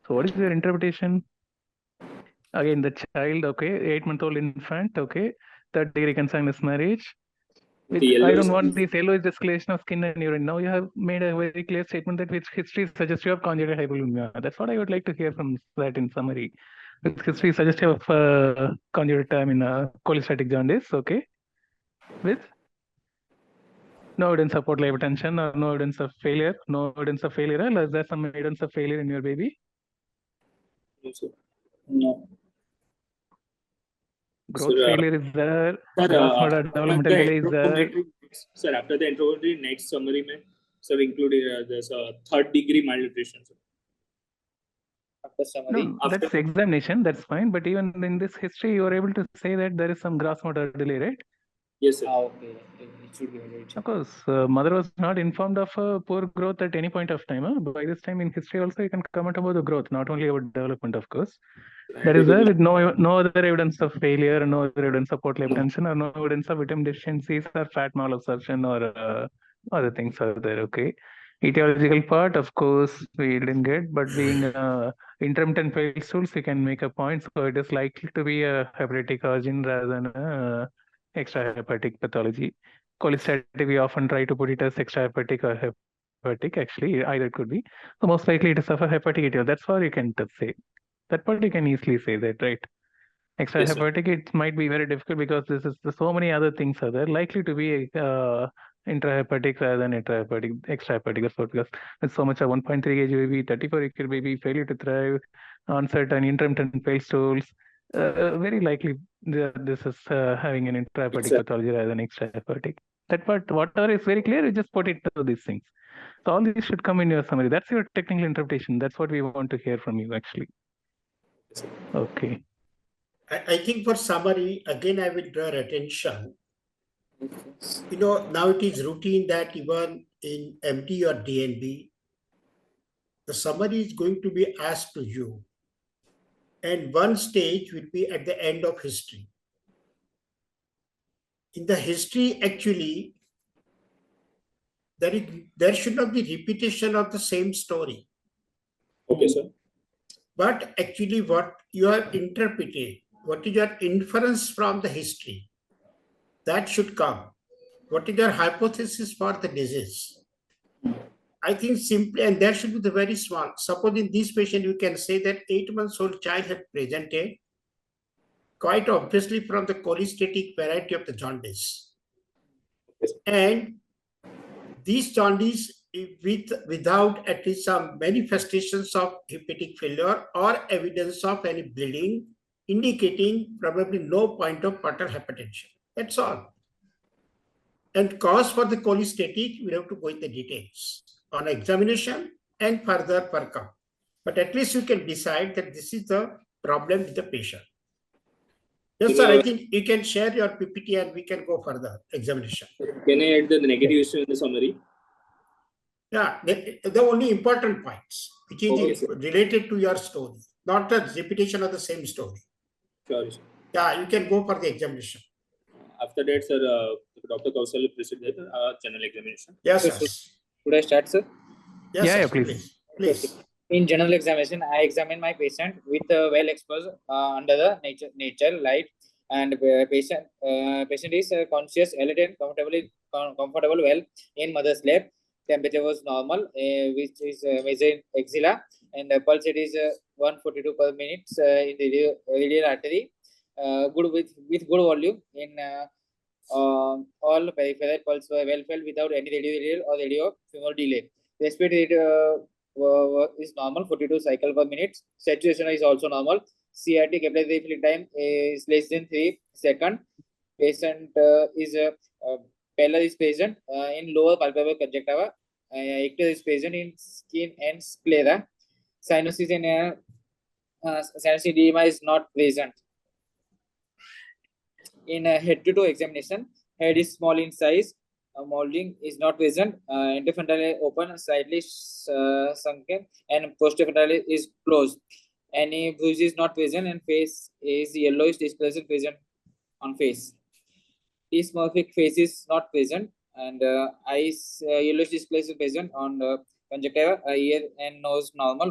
So what is your interpretation? Again, the child, okay, 8-month-old infant, okay, third degree consanguineous marriage. I don't want this yellowish discoloration of skin and urine. Now you have made a very clear statement that which history is suggestive of conjugated hyperbulimia. That's what I would like to hear from that in summary. With history suggestive of conjugated, cholestatic jaundice, okay, with no evidence of portal hypertension or no evidence of failure, or is there some evidence of failure in your baby? No, sir. No. Growth Sir, failure is there. Sir, Gross motor developmental delay is there. Sir, after the introductory next summary, sir, included this third degree malnutrition. Sir. After summary. No, that's examination. That's fine. But even in this history, you are able to say that there is some gross motor delay, right? Yes, sir. Okay. It should be right. Of course, mother was not informed of poor growth at any point of time. Huh? By this time in history also, you can comment about the growth, not only about development, of course. That is there with no other evidence of failure, no other evidence of portal hypertension, or no evidence of vitamin deficiencies or fat malabsorption or other things are there. Okay, etiological part, of course, we didn't get, but being intermittent failed stools, we can make a point. So it is likely to be a hepatic origin rather than extrahepatic pathology. Cholestatic, we often try to put it as extrahepatic or hepatic. Actually, either could be. So most likely it is of a hepatic etiology. That's what you can say. That part you can easily say that, right? Extrahepatic, it might be very difficult because so many other things are there likely to be intrahepatic rather than extrahepatic. That's what, because with so much of 1.3 kg baby, 34-week baby, failure to thrive, onset and intermittent failed stools, very likely this is having an intrahepatic pathology rather than extrahepatic. That part, whatever is very clear, you just put it to these things. So all these should come in your summary. That's your technical interpretation. That's what we want to hear from you, actually. Okay. I think for summary, again, I will draw attention. Now it is routine that even in MD or DNB, the summary is going to be asked to you. And one stage will be at the end of history. in the history, actually, there should not be repetition of the same story. Okay, sir. But actually what you have interpreted, what is your inference from the history, that should come. What is your hypothesis for the disease? I think simply, and that should be the very small. Suppose in this patient, you can say that 8 months old child had presented quite obviously from the cholestatic variety of the jaundice. And these jaundice without at least some manifestations of hepatic failure or evidence of any bleeding, indicating probably no point of portal hypertension. That's all. And cause for the cholestatic, we have to go into the details on examination and further workup. But at least you can decide that this is the problem with the patient. Yes, sir, I think you can share your PPT and we can go further examination. Can I add the negative issue in the summary? Yeah, the only important points, which is related to your story, not the repetition of the same story. Sure, sir. Yeah, you can go for the examination. After that, sir, Dr. Kausal will proceed with general examination. Yes, Okay, sir. Should I start, sir? Yes, Yeah, sir, yeah, please. Please. In general examination, I examine my patient with well exposed under the nature light, and patient is conscious, alert, and comfortable well in mother's lap. Temperature was normal, which is measured axilla, and the pulse it is 142 per minute in the radial artery. Good with good volume in all peripheral pulse were well felt without any radio or radio femoral delay. Respiratory rate is normal, 42 cycle per minute. Saturation is also normal. CRT capillary filling time is less than 3 seconds. Patient is pallor is present in lower palpebral conjunctiva. Icter is present in skin and sclera. Sinuses and sinus edema is not present. In a head-to-toe examination, head is small in size. Molding is not present. Interfrontally open, slightly sunken, and postfrontally is closed. Any bruise is not present, and face is yellowish displacement present on face. Dysmorphic face is not present, and eyes yellowish displacement present on conjunctiva. Ear and nose normal,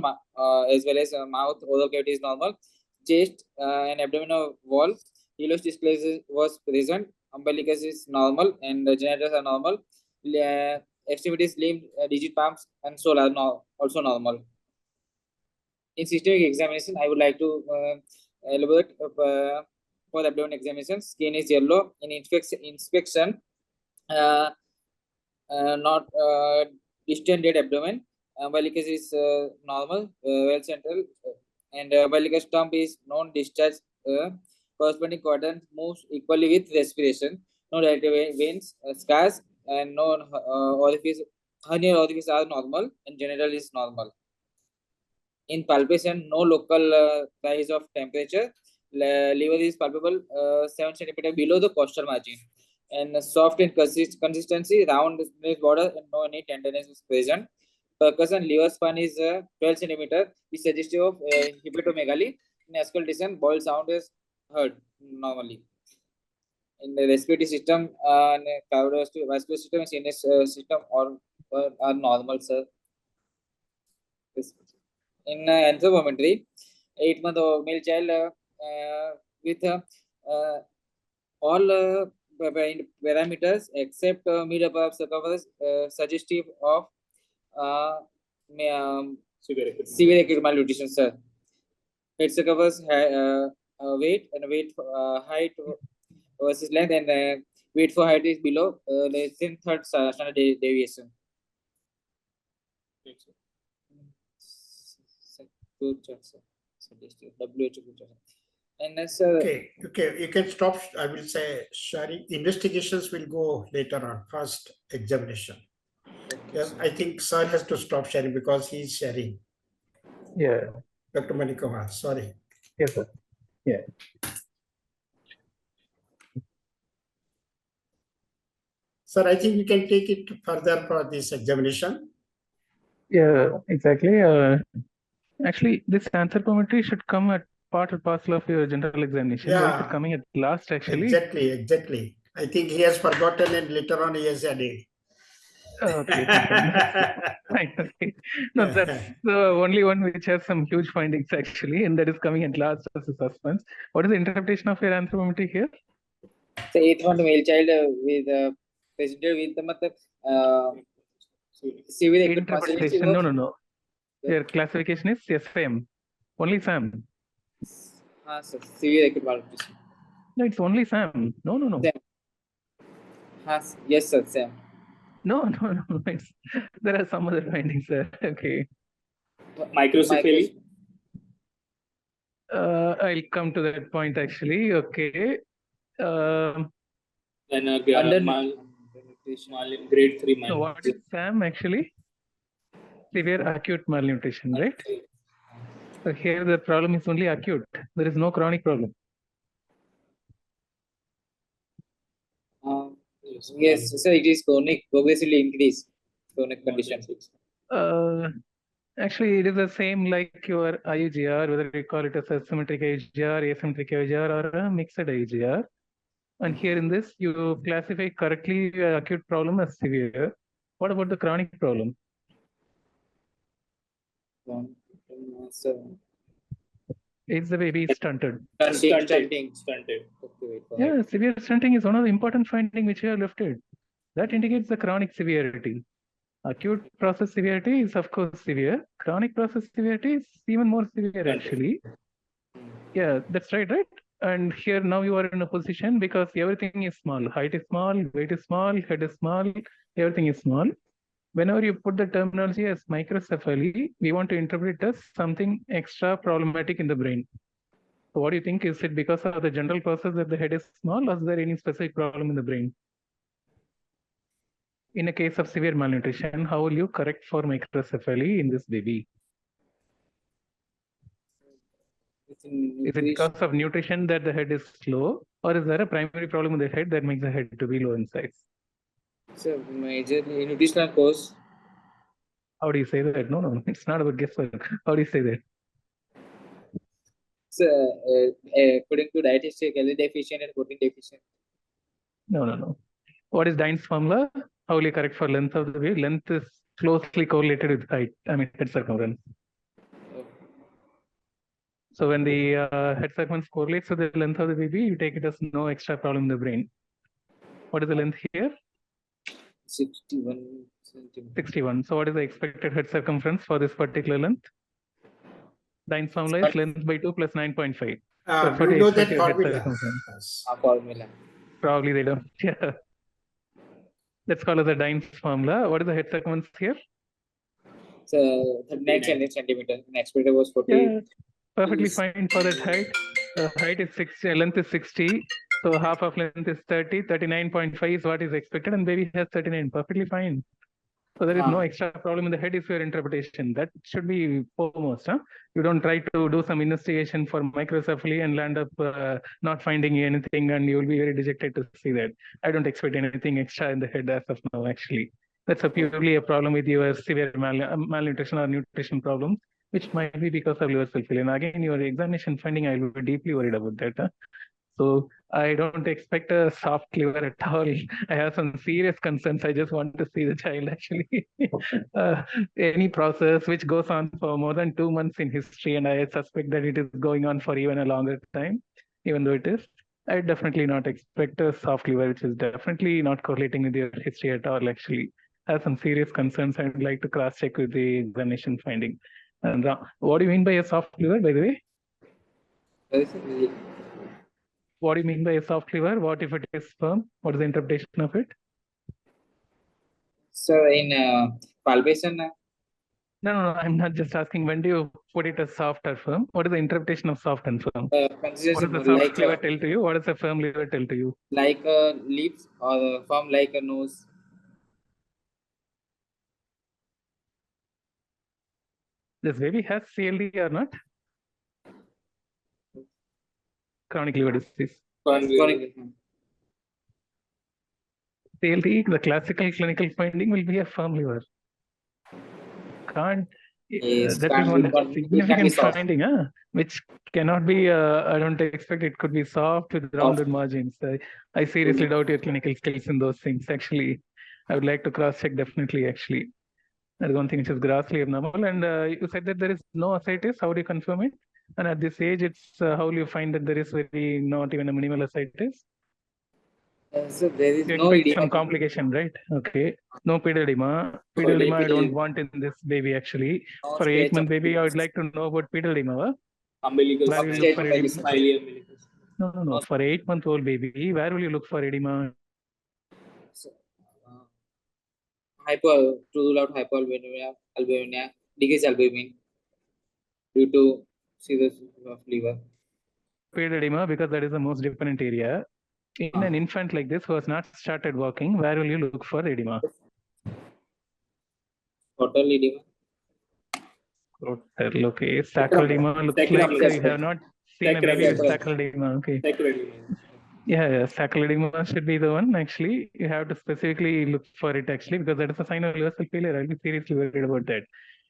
as well as mouth oral cavity is normal. Chest and abdominal wall yellowish displacement was present. Umbilicus is normal, and the genitals are normal. Extremities, limb, digit palms, and sole are also normal. In systemic examination, I would like to elaborate for the abdomen examination. Skin is yellow. In inspection, not distended abdomen. Umbilicus is normal, well central, and umbilicus stump is non-discharged. Corresponding quadrant moves equally with respiration. No dilated veins, scars, and no orifice. Hernial orifice are normal, and genital is normal. In palpation, no local rise of temperature. Liver is palpable 7 cm below the costal margin, and soft in consistency, round border, and no any tenderness is present. Percussion liver span is 12 cm, is suggestive of hepatomegaly. In auscultation, boil sound is heard normally. In the respiratory system, and cardiovascular system and sinus system are normal, sir. In anthropometry, 8-month-old male child with all parameters except mid above circumference suggestive of severe acute malnutrition, sir. Head circumference, weight and weight height versus length, and weight for height is below less than third standard deviation. Good chart, sir. WHO good chart. And Okay, you can stop. I will say sharing. Investigations will go later on. First examination. Yes, I think sir has to stop sharing because he is sharing. Yeah. Dr. Manikumar, sorry. Yes, sir. Yeah. Sir, I think we can take it further for this examination. Yeah, exactly. Actually, this anthropometry should come at part and parcel of your general examination. Why is it coming at last, actually? Exactly. I think he has forgotten and later on he has added. Okay, fine. Okay. No, that's the only one which has some huge findings actually, and that is coming at last as a suspense. What is the interpretation of your anthropometry here? So 8th male child with presented with the severe acute Interpretation? No. Your classification is SAM. Only SAM. Sir, severe acute malnutrition. No, it's only SAM. No. Yes, sir, Sam. No. There are some other findings there. Okay. Microcephaly. I'll come to that point actually. Okay. Then Under grade 3 So what is SAM actually? Severe acute malnutrition, right? So here the problem is only acute. There is no chronic problem. Yes, sir, it is chronic, progressively increased chronic condition. Actually, it is the same like your IUGR, whether we call it as a symmetric IUGR, asymmetric IUGR, or a mixed IUGR. And here in this, you classify correctly acute problem as severe. What about the chronic problem? Is the baby stunted? Stunting. Yeah, severe stunting is one of the important findings which you have lifted. That indicates the chronic severity. Acute process severity is of course severe. Chronic process severity is even more severe actually. Yeah, that's right? And here now you are in a position because everything is small. Height is small, weight is small, head is small, everything is small. Whenever you put the terminology as microcephaly, we want to interpret it as something extra problematic in the brain. So what do you think? Is it because of the general process that the head is small, or is there any specific problem in the brain? In a case of severe malnutrition, how will you correct for microcephaly in this baby? Is it because of nutrition that the head is slow, or is there a primary problem in the head that makes the head to be low in size? So, majorly nutritional cause. How do you say that? No, it's not about guesswork. How do you say that? So, according to diet history, calorie deficient and protein deficient. No. What is Dine's formula? How will you correct for length of the baby? Length is closely correlated with height. Head circumference. So when the head circumference correlates with the length of the baby, you take it as no extra problem in the brain. What is the length here? 61 centimeters. 61. So what is the expected head circumference for this particular length? Dine's formula is length by 2 plus 9.5. Do you know that formula? Probably they don't. Yeah. Let's call it the Dine's formula. What is the head circumference here? So 39 centimeters. The expected was 40. Yeah, perfectly fine for that height. Height is 60, length is 60. So half of length is 30. 39.5 is what is expected, and baby has 39. Perfectly fine. So there is no extra problem in the head is your interpretation. That should be foremost. Huh? You don't try to do some investigation for microcephaly and land up not finding anything, and you will be very dejected to see that. I don't expect anything extra in the head as of now, actually. That's purely a problem with your severe malnutrition or nutrition problems, which might be because of liver sulfate. And again, your examination finding, I will be deeply worried about that. Huh? So I don't expect a soft liver at all. I have some serious concerns. I just want to see the child actually. Any process which goes on for more than 2 months in history, and I suspect that it is going on for even a longer time, even though it is. I definitely not expect a soft liver, which is definitely not correlating with your history at all, actually. I have some serious concerns. I'd like to cross-check with the examination finding. And what do you mean by a soft liver, by the way? What do you mean by a soft liver? What if it is firm? What is the interpretation of it? So in palpation. No. I'm not just asking when do you put it as soft or firm? What is the interpretation of soft and firm? What does the soft liver tell to you? What does the firm liver tell to you? Like lips or firm like a nose. This baby has CLD or not? Chronic liver disease. CLD, the classical clinical finding will be a firm liver. That is one significant finding, which cannot be, I don't expect it could be soft with rounded margins. I seriously doubt your clinical skills in those things. Actually, I would like to cross-check definitely, actually. That is one thing which is grossly abnormal. And you said that there is no ascites. How do you confirm it? And at this age, it's how will you find that there is very not even a minimal ascites? So there is You no expect edema. some complication, right? Okay. No pedal edema. Pedal edema I don't want in this baby actually. For 8-month baby, I would like to know about pedal edema. Umbilicus. Where will you look for edema? Smiley umbilicus. No. For 8-month-old baby, where will you look for edema? So, to rule out hypoalbuminemia, decreased albumin due to cirrhosis of liver. Pedal edema, because that is the most dependent area. In an infant like this who has not started walking, where will you look for edema? Total edema. Okay, sacral edema looks like you have not seen a baby with sacral edema. Okay. Yeah, sacral edema should be the one. Actually, you have to specifically look for it actually, because that is a sign of liver cell failure. I'll be seriously worried about that.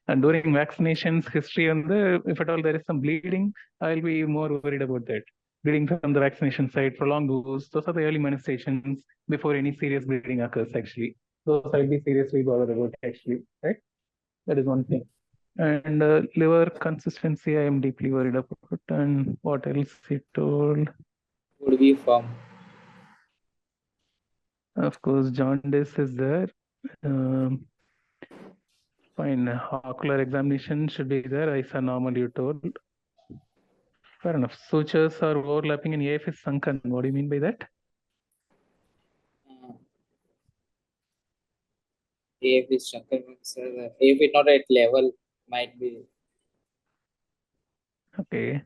And during vaccinations, history on if at all there is some bleeding, I'll be more worried about that. Bleeding from the vaccination site, prolonged wounds, those are the early manifestations before any serious bleeding occurs actually. Those I'll be seriously bothered about actually, right? That is one thing. And liver consistency, I am deeply worried about. And what else he told? Would be firm. Of course, jaundice is there. Fine, ocular examination should be there. I saw normal, you told. Fair enough. Sutures are overlapping and AF is sunken. What do you mean by that? AF is sunken. AF is not at level, might be. Okay.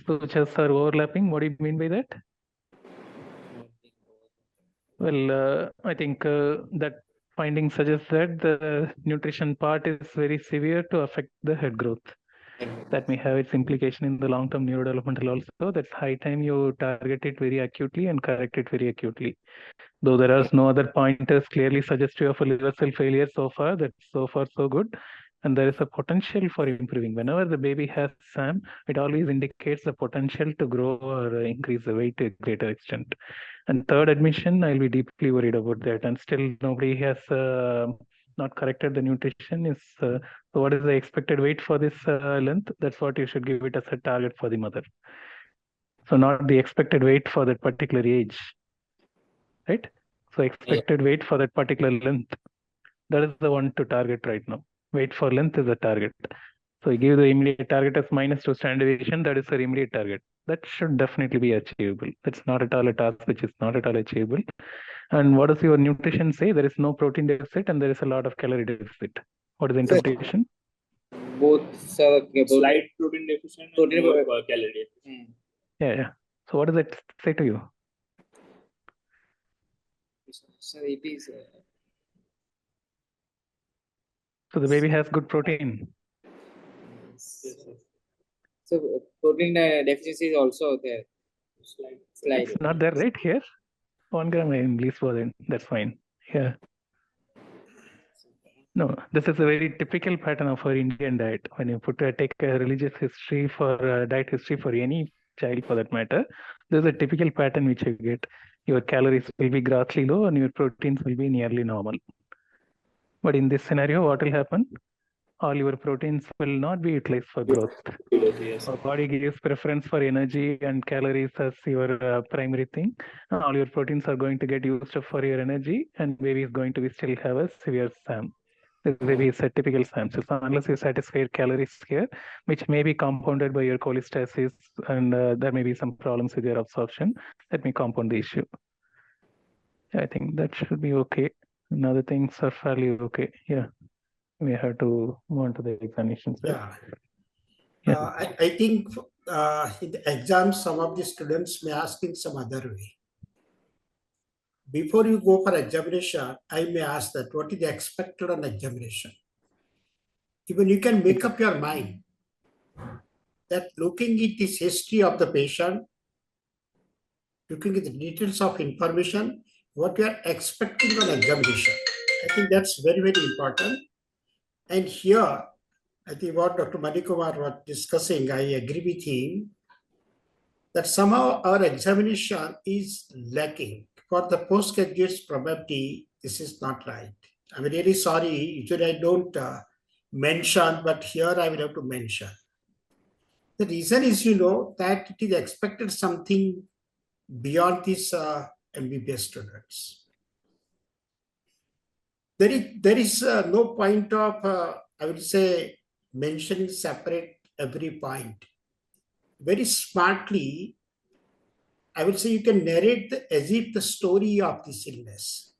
Sutures are overlapping. What do you mean by that? Well, I think that finding suggests that the nutrition part is very severe to affect the head growth. That may have its implication in the long-term neurodevelopmental also. That's high time you target it very acutely and correct it very acutely. Though there are no other pointers clearly suggestive of a liver cell failure so far, that's so far so good. And there is a potential for improving. Whenever the baby has SAM, it always indicates the potential to grow or increase the weight to a greater extent. And third admission, I'll be deeply worried about that. And still nobody has not corrected the nutrition. So what is the expected weight for this length? That's what you should give it as a target for the mother. So not the expected weight for that particular age, right? So expected weight for that particular length. That is the one to target right now. Weight for length is a target. So you give the immediate target as -2 standard deviation. That is the immediate target. That should definitely be achievable. That's not at all a task which is not at all achievable. And what does your nutrition say? There is no protein deficit and there is a lot of calorie deficit. What is the interpretation? Both slight protein deficient and more calorie deficient. Yeah. So what does that say to you? So it is. So the baby has good protein. So protein deficiency is also there. Slide. It's not there right here. 1 gram in least for that's fine. Yeah. No, this is a very typical pattern of our Indian diet. When you take a religious history for diet history for any child for that matter, there's a typical pattern which you get. Your calories will be grossly low and your proteins will be nearly normal. But in this scenario, what will happen? All your proteins will not be utilized for growth. Yes. Our body gives preference for energy and calories as your primary thing. All your proteins are going to get used up for your energy, and baby is going to be still have a severe SAM. This baby is a typical SAM. So unless you satisfy your calories here, which may be compounded by your cholestasis, and there may be some problems with your absorption, that may compound the issue. I think that should be okay. And other things are fairly okay. Yeah. We have to move on to the examinations. I think in the exams, some of the students may ask in some other way. Before you go for examination, I may ask that what is expected on examination? Even you can make up your mind that looking at this history of the patient, looking at the details of information, what you are expecting on examination. I think that's very, very important. And here, I think what Dr. Manikumar was discussing, I agree with him that somehow our examination is lacking. For the postgraduates probably, this is not right. I'm really sorry. Usually I don't mention, but here I will have to mention. The reason is, that it is expected something beyond these MBBS students. There is no point of, I would say, mentioning separate every point. Very smartly, I would say you can narrate as if the story of this illness.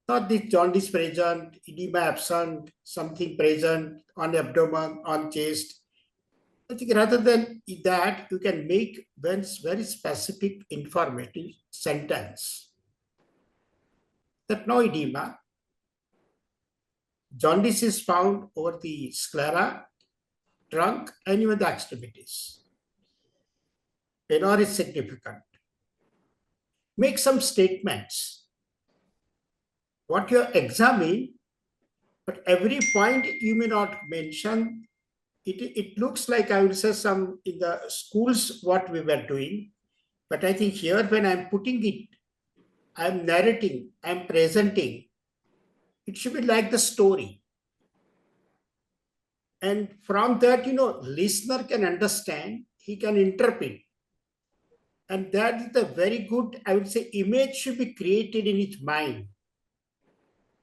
Not this jaundice present, edema absent, something present on abdomen, on chest. I think rather than that, you can make very specific informative sentence. That no edema. Jaundice is found over the sclera, trunk, and even the extremities. Phenol is significant. Make some statements. What you examine, but every point you may not mention. It looks like, I would say, some in the schools what we were doing, but I think here when I'm putting it, I'm narrating, I'm presenting. It should be like the story. And from that, listener can understand, he can interpret. And that is the very good, I would say, image should be created in his mind.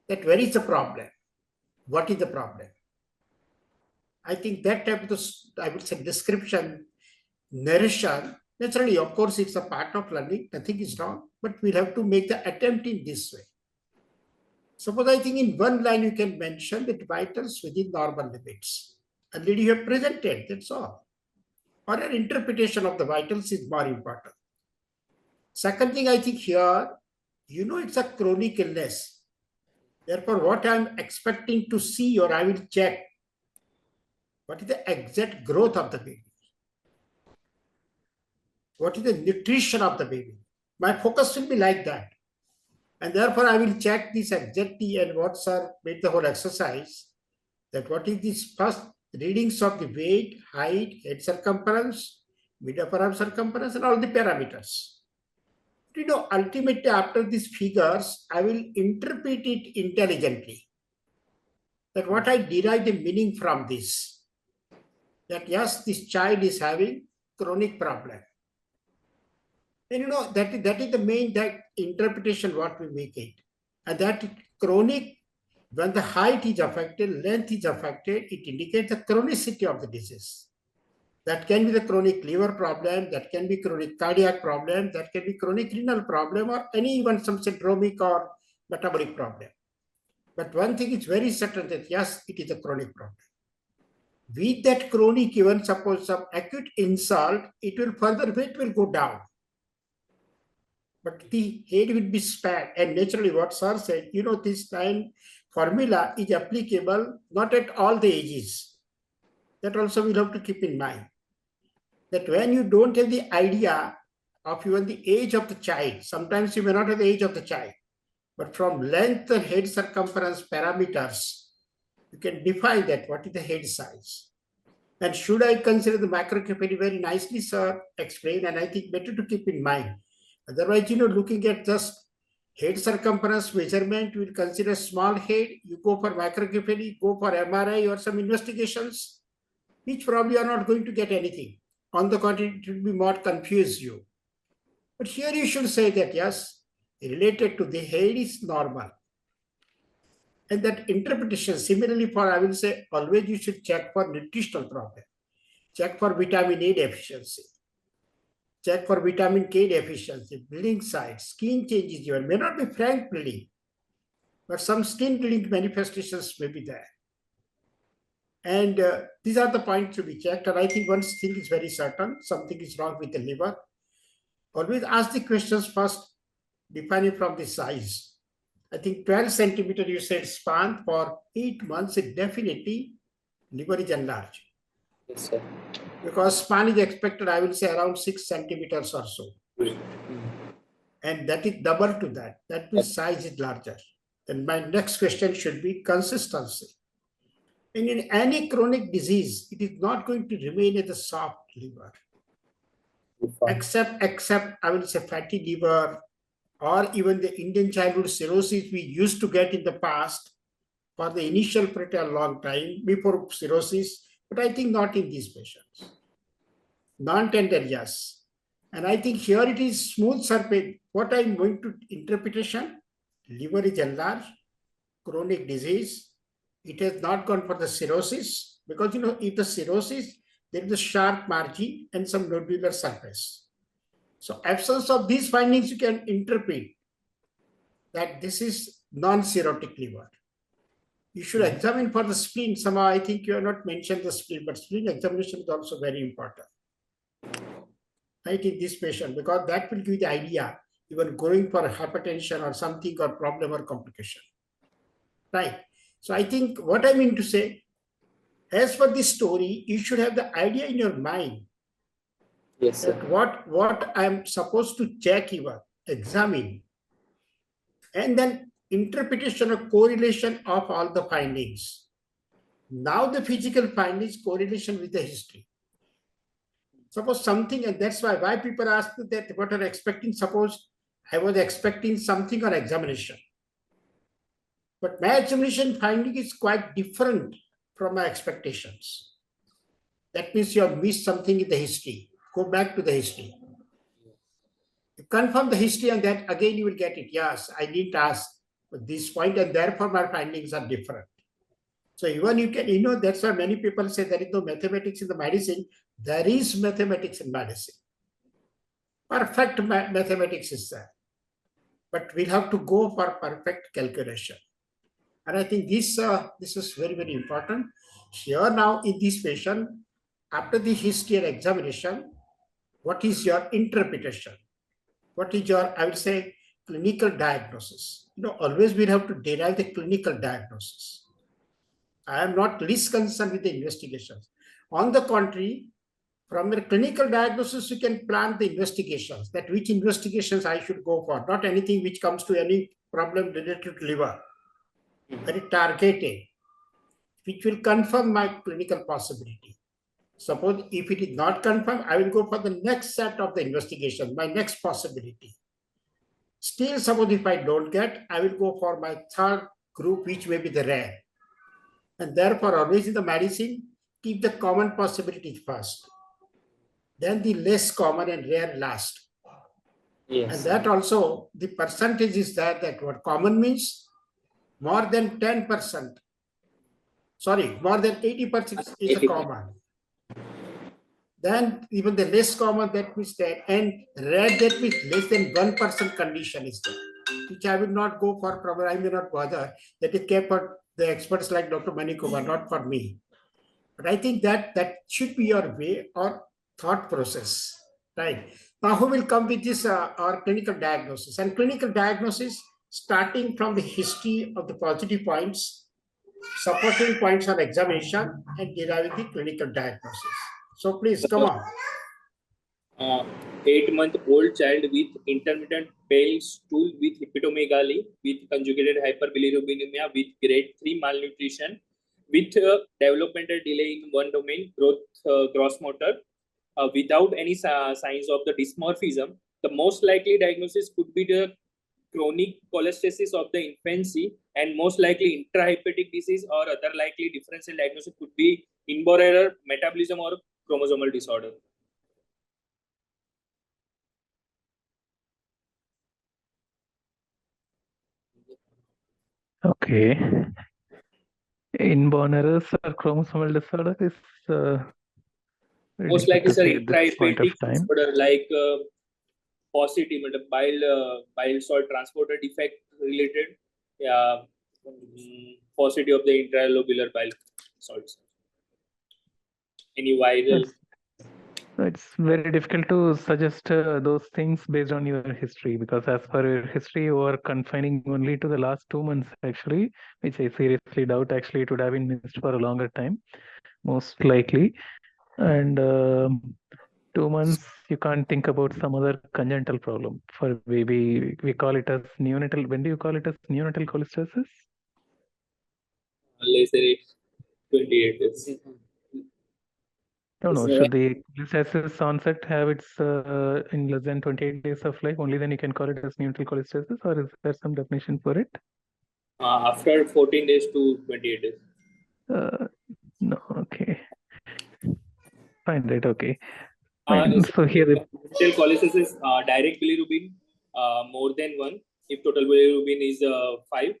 That where is the problem? What is the problem? I think that type of, I would say, description, narration, naturally, of course, it's a part of learning. Nothing is wrong, but we'll have to make the attempt in this way. Suppose I think in one line you can mention that vitals within normal limits. Already you have presented, that's all. Or an interpretation of the vitals is more important. Second thing I think here, it's a chronic illness. Therefore, what I'm expecting to see or I will check, what is the exact growth of the baby? What is the nutrition of the baby? My focus will be like that. And therefore, I will check this exactly and what sir made the whole exercise, that what is this first readings of the weight, height, head circumference, mid-upper circumference, and all the parameters. Ultimately, after these figures, I will interpret it intelligently. That what I derive the meaning from this. That yes, this child is having chronic problem. And that is the main interpretation what we make it. And that chronic, when the height is affected, length is affected, it indicates the chronicity of the disease. That can be the chronic liver problem, that can be chronic cardiac problem, that can be chronic renal problem, or any even some syndromic or metabolic problem. But one thing is very certain that yes, it is a chronic problem. With that chronic, even suppose some acute insult, it will further weight will go down. But the head will be spared. And naturally, what sir said, this time formula is applicable not at all the ages. That also we'll have to keep in mind. That when you don't have the idea of even the age of the child, sometimes you may not have the age of the child, but from length and head circumference parameters, you can define that what is the head size. And should I consider the macrocephaly? Very nicely, sir, explained, and I think better to keep in mind. Otherwise, looking at just head circumference measurement, you will consider small head, you go for macrocephaly, go for MRI or some investigations, which probably are not going to get anything. On the contrary, it will be more confuse you. But here you should say that, yes, related to the head is normal. And that interpretation, similarly for, I will say, always you should check for nutritional problem. Check for vitamin A deficiency. Check for vitamin K deficiency, bleeding site, skin changes even, may not be frank bleeding, but some skin bleeding manifestations may be there. And these are the points to be checked. And I think one thing is very certain, something is wrong with the liver. Always ask the questions first, defining from the size. I think 12 centimeter, you said span for 8 months, it definitely liver is enlarged. Yes, sir. Because span is expected, I will say around 6 centimeters or so. And that is double to that. That means size is larger. Then my next question should be consistency. And in any chronic disease, it is not going to remain as a soft liver, except I will say fatty liver, or even the Indian childhood cirrhosis we used to get in the past for the initial period a long time before cirrhosis, but I think not in these patients. Non-tender, yes. And I think here it is smooth surface. What I'm going to interpretation, liver is enlarged, chronic disease. It has not gone for the cirrhosis because, if the cirrhosis, there is a sharp margin and some nodular surface. So absence of these findings, you can interpret that this is non-cirrhotic liver. You should examine for the spleen. Somehow I think you have not mentioned the spleen, but spleen examination is also very important. Right, in this patient, because that will give you the idea, even going for hypertension or something or problem or complication. Right. So I think what I mean to say, as for this story, you should have the idea in your mind. Yes, sir. That what I'm supposed to check, even examine, and then interpretation or correlation of all the findings. Now the physical findings correlation with the history. Suppose something, and that's why people ask that what are expecting. Suppose I was expecting something on examination, but my examination finding is quite different from my expectations. That means you have missed something in the history. Go back to the history. You confirm the history, and that again you will get it. Yes, I didn't ask at this point, and therefore my findings are different. So even you can, that's why many people say there is no mathematics in the medicine. There is mathematics in medicine. Perfect mathematics is there. But we'll have to go for perfect calculation. And I think this is very, very important. Here now in this patient, after the history and examination, what is your interpretation? What is your, I would say, clinical diagnosis? Always we have to derive the clinical diagnosis. I am not least concerned with the investigations. On the contrary, from the clinical diagnosis, you can plan the investigations, that which investigations I should go for, not anything which comes to any problem related to liver. Very targeted, which will confirm my clinical possibility. Suppose if it is not confirmed, I will go for the next set of the investigation, my next possibility. Still, suppose if I don't get, I will go for my third group, which may be the rare. And therefore, always in the medicine, keep the common possibilities first. Then the less common and rare last. Yes. And that also, the percentage is that what common means more than 10%. Sorry, more than 80% is a common. Then even the less common, that means that, and rare, that means less than 1% condition is there, which I will not go for, probably I may not bother. That is kept for the experts like Dr. Manikumar, not for me. But I think that should be your way or thought process, right? Now, who will come with this our clinical diagnosis? And clinical diagnosis, starting from the history of the positive points, supporting points on examination, and deriving the clinical diagnosis. So please, come on. 8-month-old child with intermittent pale stool with hepatomegaly, with conjugated hyperbilirubinemia, with grade 3 malnutrition, with developmental delay in one domain, gross motor, without any signs of the dysmorphism. The most likely diagnosis could be the chronic cholestasis of the infancy, and most likely intrahepatic disease, or other likely differential diagnosis could be inborn error, metabolism, or chromosomal disorder. Okay. Inborn errors or chromosomal disorder is very Most likely, difficult to sir, say at this point of intrahepatic time. disorder like paucity, bile salt transporter defect related, paucity of the intralobular bile salts. Any viral. It's very difficult to suggest those things based on your history, because as per your history, you are confining only to the last 2 months actually, which I seriously doubt actually it would have been missed for a longer time, most likely. And 2 months, you can't think about some other congenital problem. For baby, we call it as neonatal. When do you call it as neonatal cholestasis? 28 days. No. Should the cholestasis onset have its in less than 28 days of life? Only then you can call it as neonatal cholestasis, or is there some definition for it? After 14 days to 28 days. No. Okay. Fine. Right. Okay. Fine. So here the neonatal cholestasis is direct bilirubin more than 1 if total bilirubin is 5,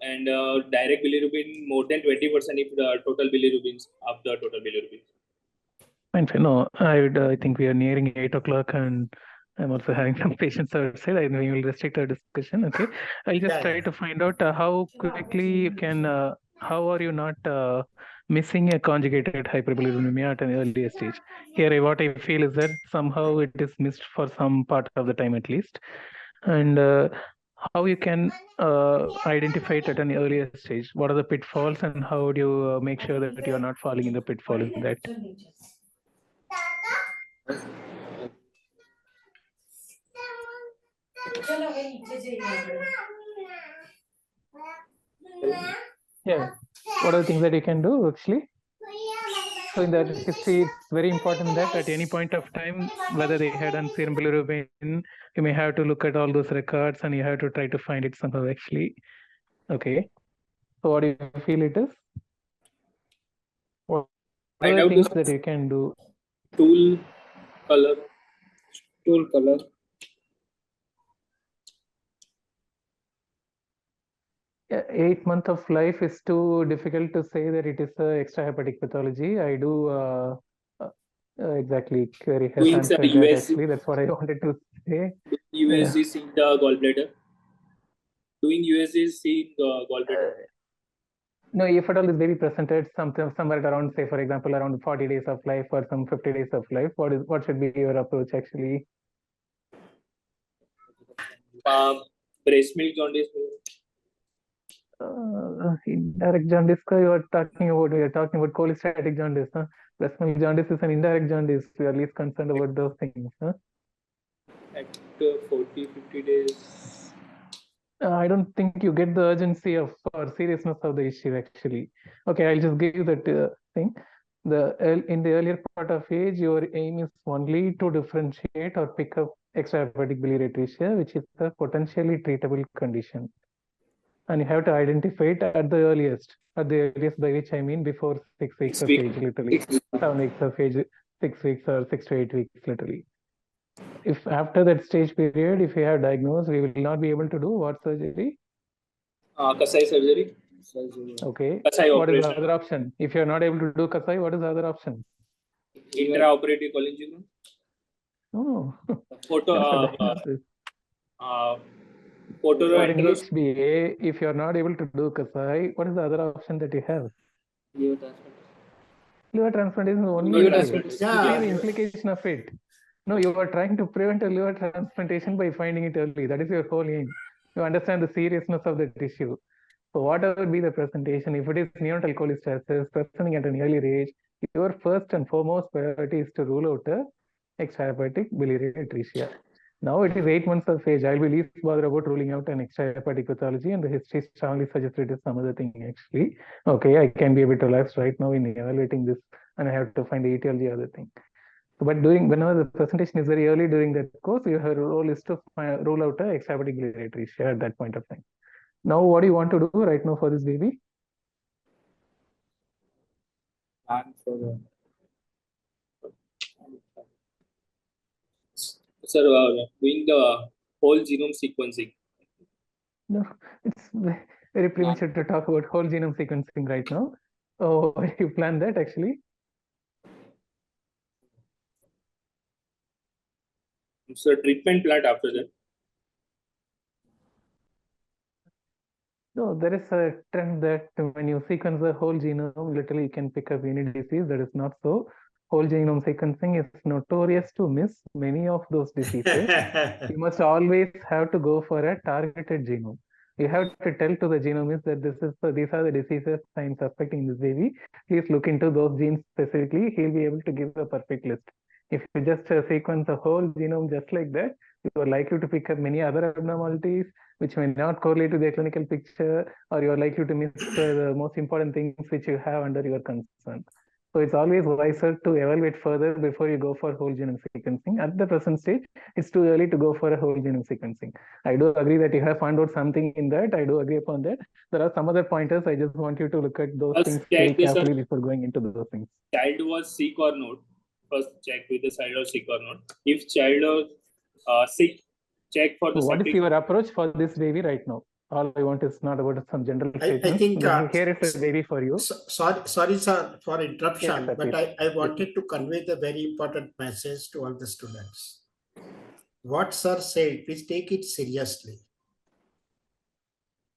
and direct bilirubin more than 20% if the total bilirubin is of the total bilirubin. fine. No, I think we are nearing 8 o'clock, and I'm also having some patients outside. I we will restrict our discussion. Okay. I'll just try to find out how quickly you can. How are you not missing a conjugated hyperbilirubinemia at an earlier stage? Here, what I feel is that somehow it is missed for some part of the time at least, and how you can identify it at an earlier stage. What are the pitfalls, and how do you make sure that you are not falling in the pitfall in that? Yeah. What are the things that you can do actually? So in that history, it's very important that at any point of time, whether they had on serum bilirubin, you may have to look at all those records and you have to try to find it somehow actually. Okay. So what do you feel it is? What are the things that you can do? Tool color. 8 months of life is too difficult to say that it is a extrahepatic pathology. I do exactly query has Doing answered some that USG. actually. That's what I wanted to say. USGs in the gallbladder. Doing USGs in the gallbladder. No, if at all this baby presented somewhere around, say, for example, around 40 days of life or some 50 days of life, what should be your approach actually? Breast milk jaundice. Indirect jaundice you are talking about. We are talking about cholestatic jaundice. Huh? Breast milk jaundice is an indirect jaundice. We are least concerned about those things. Huh? At 40-50 days. I don't think you get the urgency of or seriousness of the issue actually. Okay, I'll just give you that thing. In the earlier part of age, your aim is only to differentiate or pick up extrahepatic biliary atresia, which is a potentially treatable condition. And you have to identify it at the earliest. At the earliest, by which I mean before 6 weeks of age, literally. 7 weeks of age, 6 weeks or 6 to 8 weeks, literally. If after that stage period, if you have diagnosed, we will not be able to do what surgery? Kasai surgery. Okay. Kasai What is operation. the other option? If you are not able to do Kasai, what is the other option? Intraoperative cholecystectomy. No. Photo. For an HBA, if you are not able to do Kasai, what is the other option that you have? Liver transplantation is only Liver way. transplantation. See the implication of it. No, you are trying to prevent a liver transplantation by finding it early. That is your whole aim. You understand the seriousness of the issue. So whatever be the presentation, if it is neonatal cholestasis presenting at an early age, your first and foremost priority is to rule out a extrahepatic biliary atresia. Now it is 8 months of age. I'll be least bothered about ruling out an extrahepatic pathology, and the history strongly suggests it is some other thing actually. Okay, I can be a bit relaxed right now in evaluating this, and I have to find the etiology other thing. But whenever the presentation is very early during that course, your role is to rule out a extrahepatic biliary atresia at that point of time. Now, what do you want to do right now for this baby? Sir, doing the whole genome sequencing. No, it's very premature to talk about whole genome sequencing right now. Oh, you plan that actually? So treatment plan after that. No, there is a trend that when you sequence the whole genome, literally you can pick up any disease. That is not so. Whole genome sequencing is notorious to miss many of those diseases. You must always have to go for a targeted genome. You have to tell to the genomist that these are the diseases I'm suspecting this baby. Please look into those genes specifically. He'll be able to give a perfect list. If you just sequence the whole genome just like that, you are likely to pick up many other abnormalities, which may not correlate to the clinical picture, or you're likely to miss the most important things which you have under your concern. So it's always wiser to evaluate further before you go for whole genome sequencing. At the present stage, it's too early to go for a whole genome sequencing. I do agree that you have found out something in that. I do agree upon that. There are some other pointers. I just want you to look at those things very carefully before going into those things. Child was sick or not. First check with the child was sick or not. If child was sick, check for the. So what is your approach for this baby right now? All I want is not about some general statements. I think here is a baby for you. Sorry, sir, for interruption, yes, but I wanted to convey the very important message to all the students. What sir said, please take it seriously.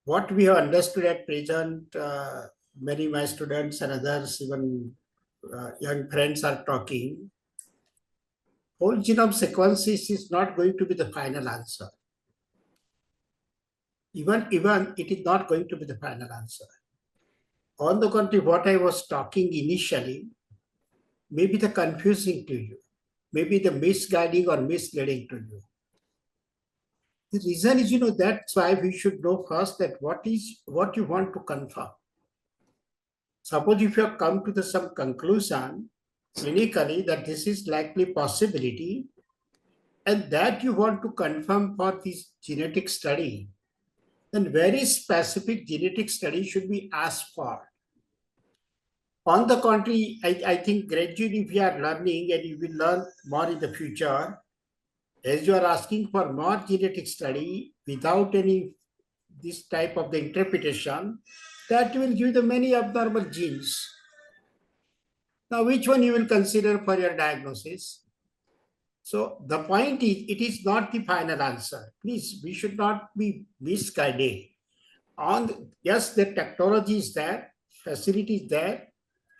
What we have understood at present, many of my students and others, even young friends are talking, whole genome sequences is not going to be the final answer. Even it is not going to be the final answer. On the contrary, what I was talking initially may be the confusing to you, maybe the misguiding or misleading to you. The reason is, that's why we should know first that what you want to confirm. Suppose if you have come to some conclusion clinically that this is likely possibility, and that you want to confirm for this genetic study, then very specific genetic study should be asked for. On the contrary, I think gradually if you are learning and you will learn more in the future, as you are asking for more genetic study without any this type of the interpretation, that will give the many abnormal genes. Now, which one you will consider for your diagnosis? So the point is, it is not the final answer. Please, we should not be misguided. Yes, the technology is there, facility is there,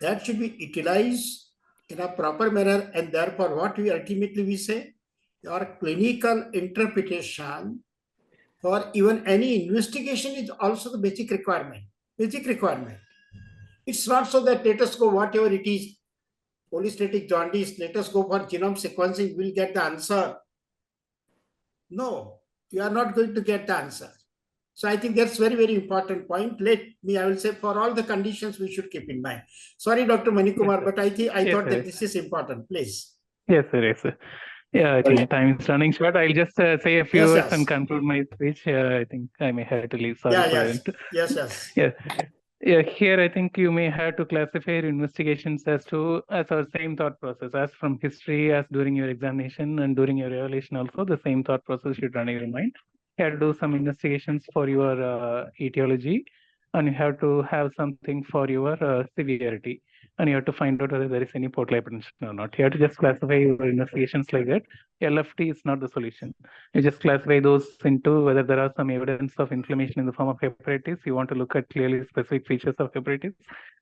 that should be utilized in a proper manner, and therefore what we ultimately say, your clinical interpretation for even any investigation is also the basic requirement. It's not so that let us go whatever it is, polystatic jaundice, let us go for genome sequencing, we'll get the answer. No, you are not going to get the answer. So I think that's very, very important point. I will say for all the conditions we should keep in mind. Sorry, Dr. Manikumar, but I thought that this is important. Please. Yes, sir. Yes, sir. Yeah, I think time is running short. I'll just say a few words and conclude my speech. I think I may have to leave. Sorry for it. Yes. Yeah, here I think you may have to classify your investigations as our same thought process, as from history, as during your examination and during your evaluation also, the same thought process should run in your mind. You have to do some investigations for your etiology, and you have to have something for your severity, and you have to find out whether there is any portal hypertension or not. You have to just classify your investigations like that. LFT is not the solution. You just classify those into whether there are some evidence of inflammation in the form of hepatitis. You want to look at clearly specific features of hepatitis,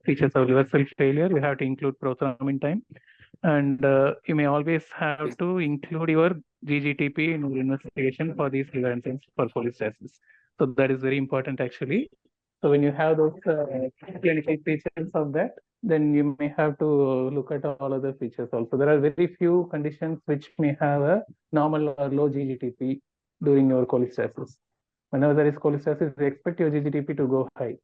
features of liver cell failure. You have to include prothrombin time. And you may always have to include your GGTP in your investigation for these liver enzymes for cholestasis. So that is very important actually. So when you have those clinical features of that, then you may have to look at all other features also. There are very few conditions which may have a normal or low GGTP during your cholestasis. Whenever there is cholestasis, we expect your GGTP to go high.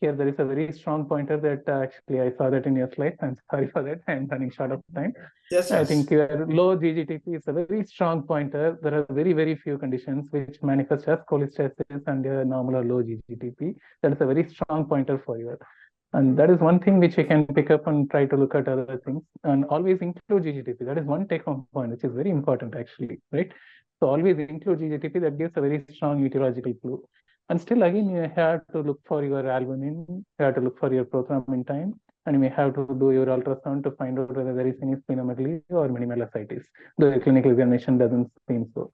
Here there is a very strong pointer that actually I saw that in your slide. I'm sorry for that. I'm running short of time. Yes. I think your low GGTP is a very strong pointer. There are very, very few conditions which manifest as cholestasis and normal or low GGTP. That is a very strong pointer for you. And that is one thing which we can pick up and try to look at other things, and always include GGTP. That is one take-home point, which is very important actually, right? So always include GGTP. That gives a very strong etiological clue. And still again, you have to look for your albumin, you have to look for your prothrombin time, and you may have to do your ultrasound to find out whether there is any splenomegaly or minimaliscitis. The clinical examination doesn't seem so.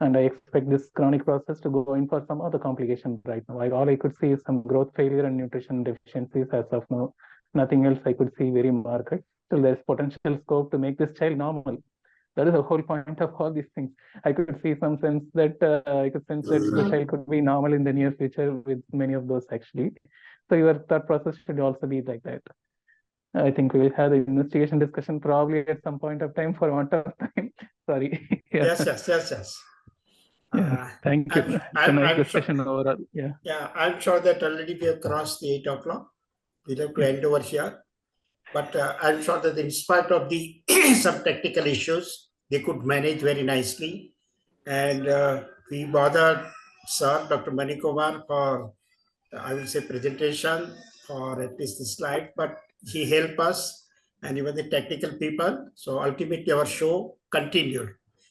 And I expect this chronic process to go in for some other complication right now. All I could see is some growth failure and nutrition deficiencies as of now. Nothing else I could see very marked. So there's potential scope to make this child normal. That is the whole point of all these things. I could see some sense that the child could be normal in the near future with many of those actually. So your thought process should also be like that. I think we will have the investigation discussion probably at some point of time for want of time. Sorry. Yes. Yeah, thank you. It's a nice discussion overall. Yeah. Yeah, I'm sure that already we have crossed the 8 o'clock. We'll have to end over here. But I'm sure that in spite of the some technical issues, they could manage very nicely. And we bothered Sir Dr. Manikumar for, I will say, presentation or at least the slide, but he helped us and even the technical people. So ultimately our show continued.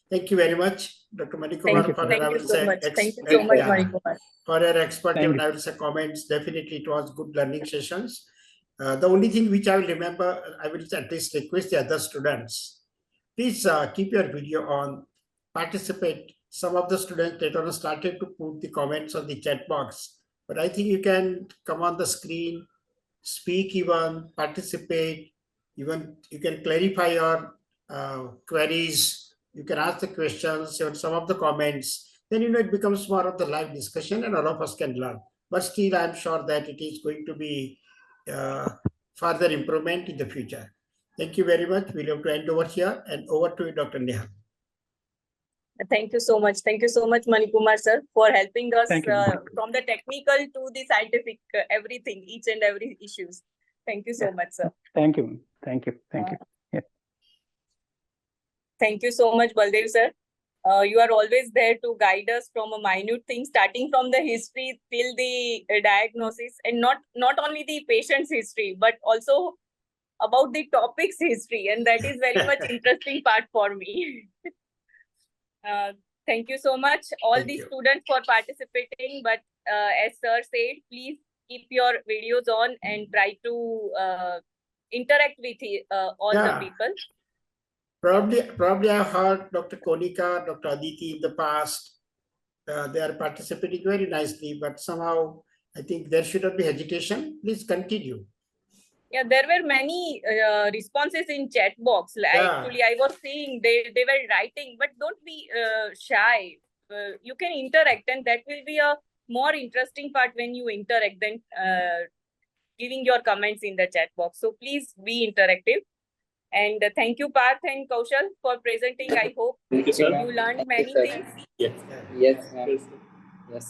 Thank you very much, Dr. Manikumar, for your, I will say, Thank you so much, Manikumar. for your expert, Thank even I will say, comments. Definitely it was good learning sessions. The only thing which I will remember, I will at least request the other students, please keep your video on, participate. Some of the students later on started to put the comments on the chat box, but I think you can come on the screen, speak even, participate, even you can clarify your queries, you can ask the questions, or some of the comments, then it becomes more of the live discussion and all of us can learn. But still, I'm sure that it is going to be further improvement in the future. Thank you very much. We'll have to end over here and over to you, Dr. Nehal. Thank you so much. Thank you so much, Manikumar sir, for helping us from the technical to the scientific, everything, each and every issues. Thank you so much, sir. Thank you. Thank you. Thank you. Yeah. Thank you so much, Baldev sir. You are always there to guide us from a minute thing, starting from the history till the diagnosis, and not only the patient's history, but also about the topic's history, and that is very much interesting part for me. Thank you so much, all the students, for participating. But as sir said, please keep your videos on and try to interact with all the people. Probably I heard Dr. Konika, Dr. Aditi in the past. They are participating very nicely, but somehow I think there should not be hesitation. Please continue. Yeah, there were many responses in chat box. Actually, I was seeing they were writing, but don't be shy. You can interact, and that will be a more interesting part when you interact than giving your comments in the chat box. So please be interactive. And thank you, Parth and Kaushal, for presenting. I hope you learned many things. Yes. Yes.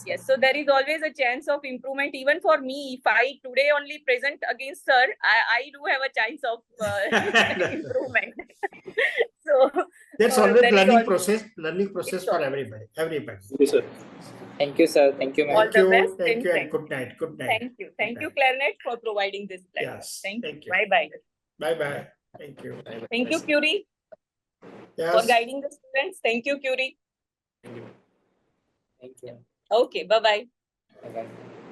Yes, so there is always a chance of improvement. Even for me, if I today only present against sir, I do have a chance of improvement. So there's always learning process for everybody. Yes, sir. Thank you, sir. Thank you, ma'am. All the best. Thank you, and good night. Good night. Thank you, Clarinet, for providing this platform. Yes. Thank you. Bye bye. Thank you. Thank you, Curie, for guiding the students. Thank you, Curie. Thank you. Okay, bye-bye. Bye-bye.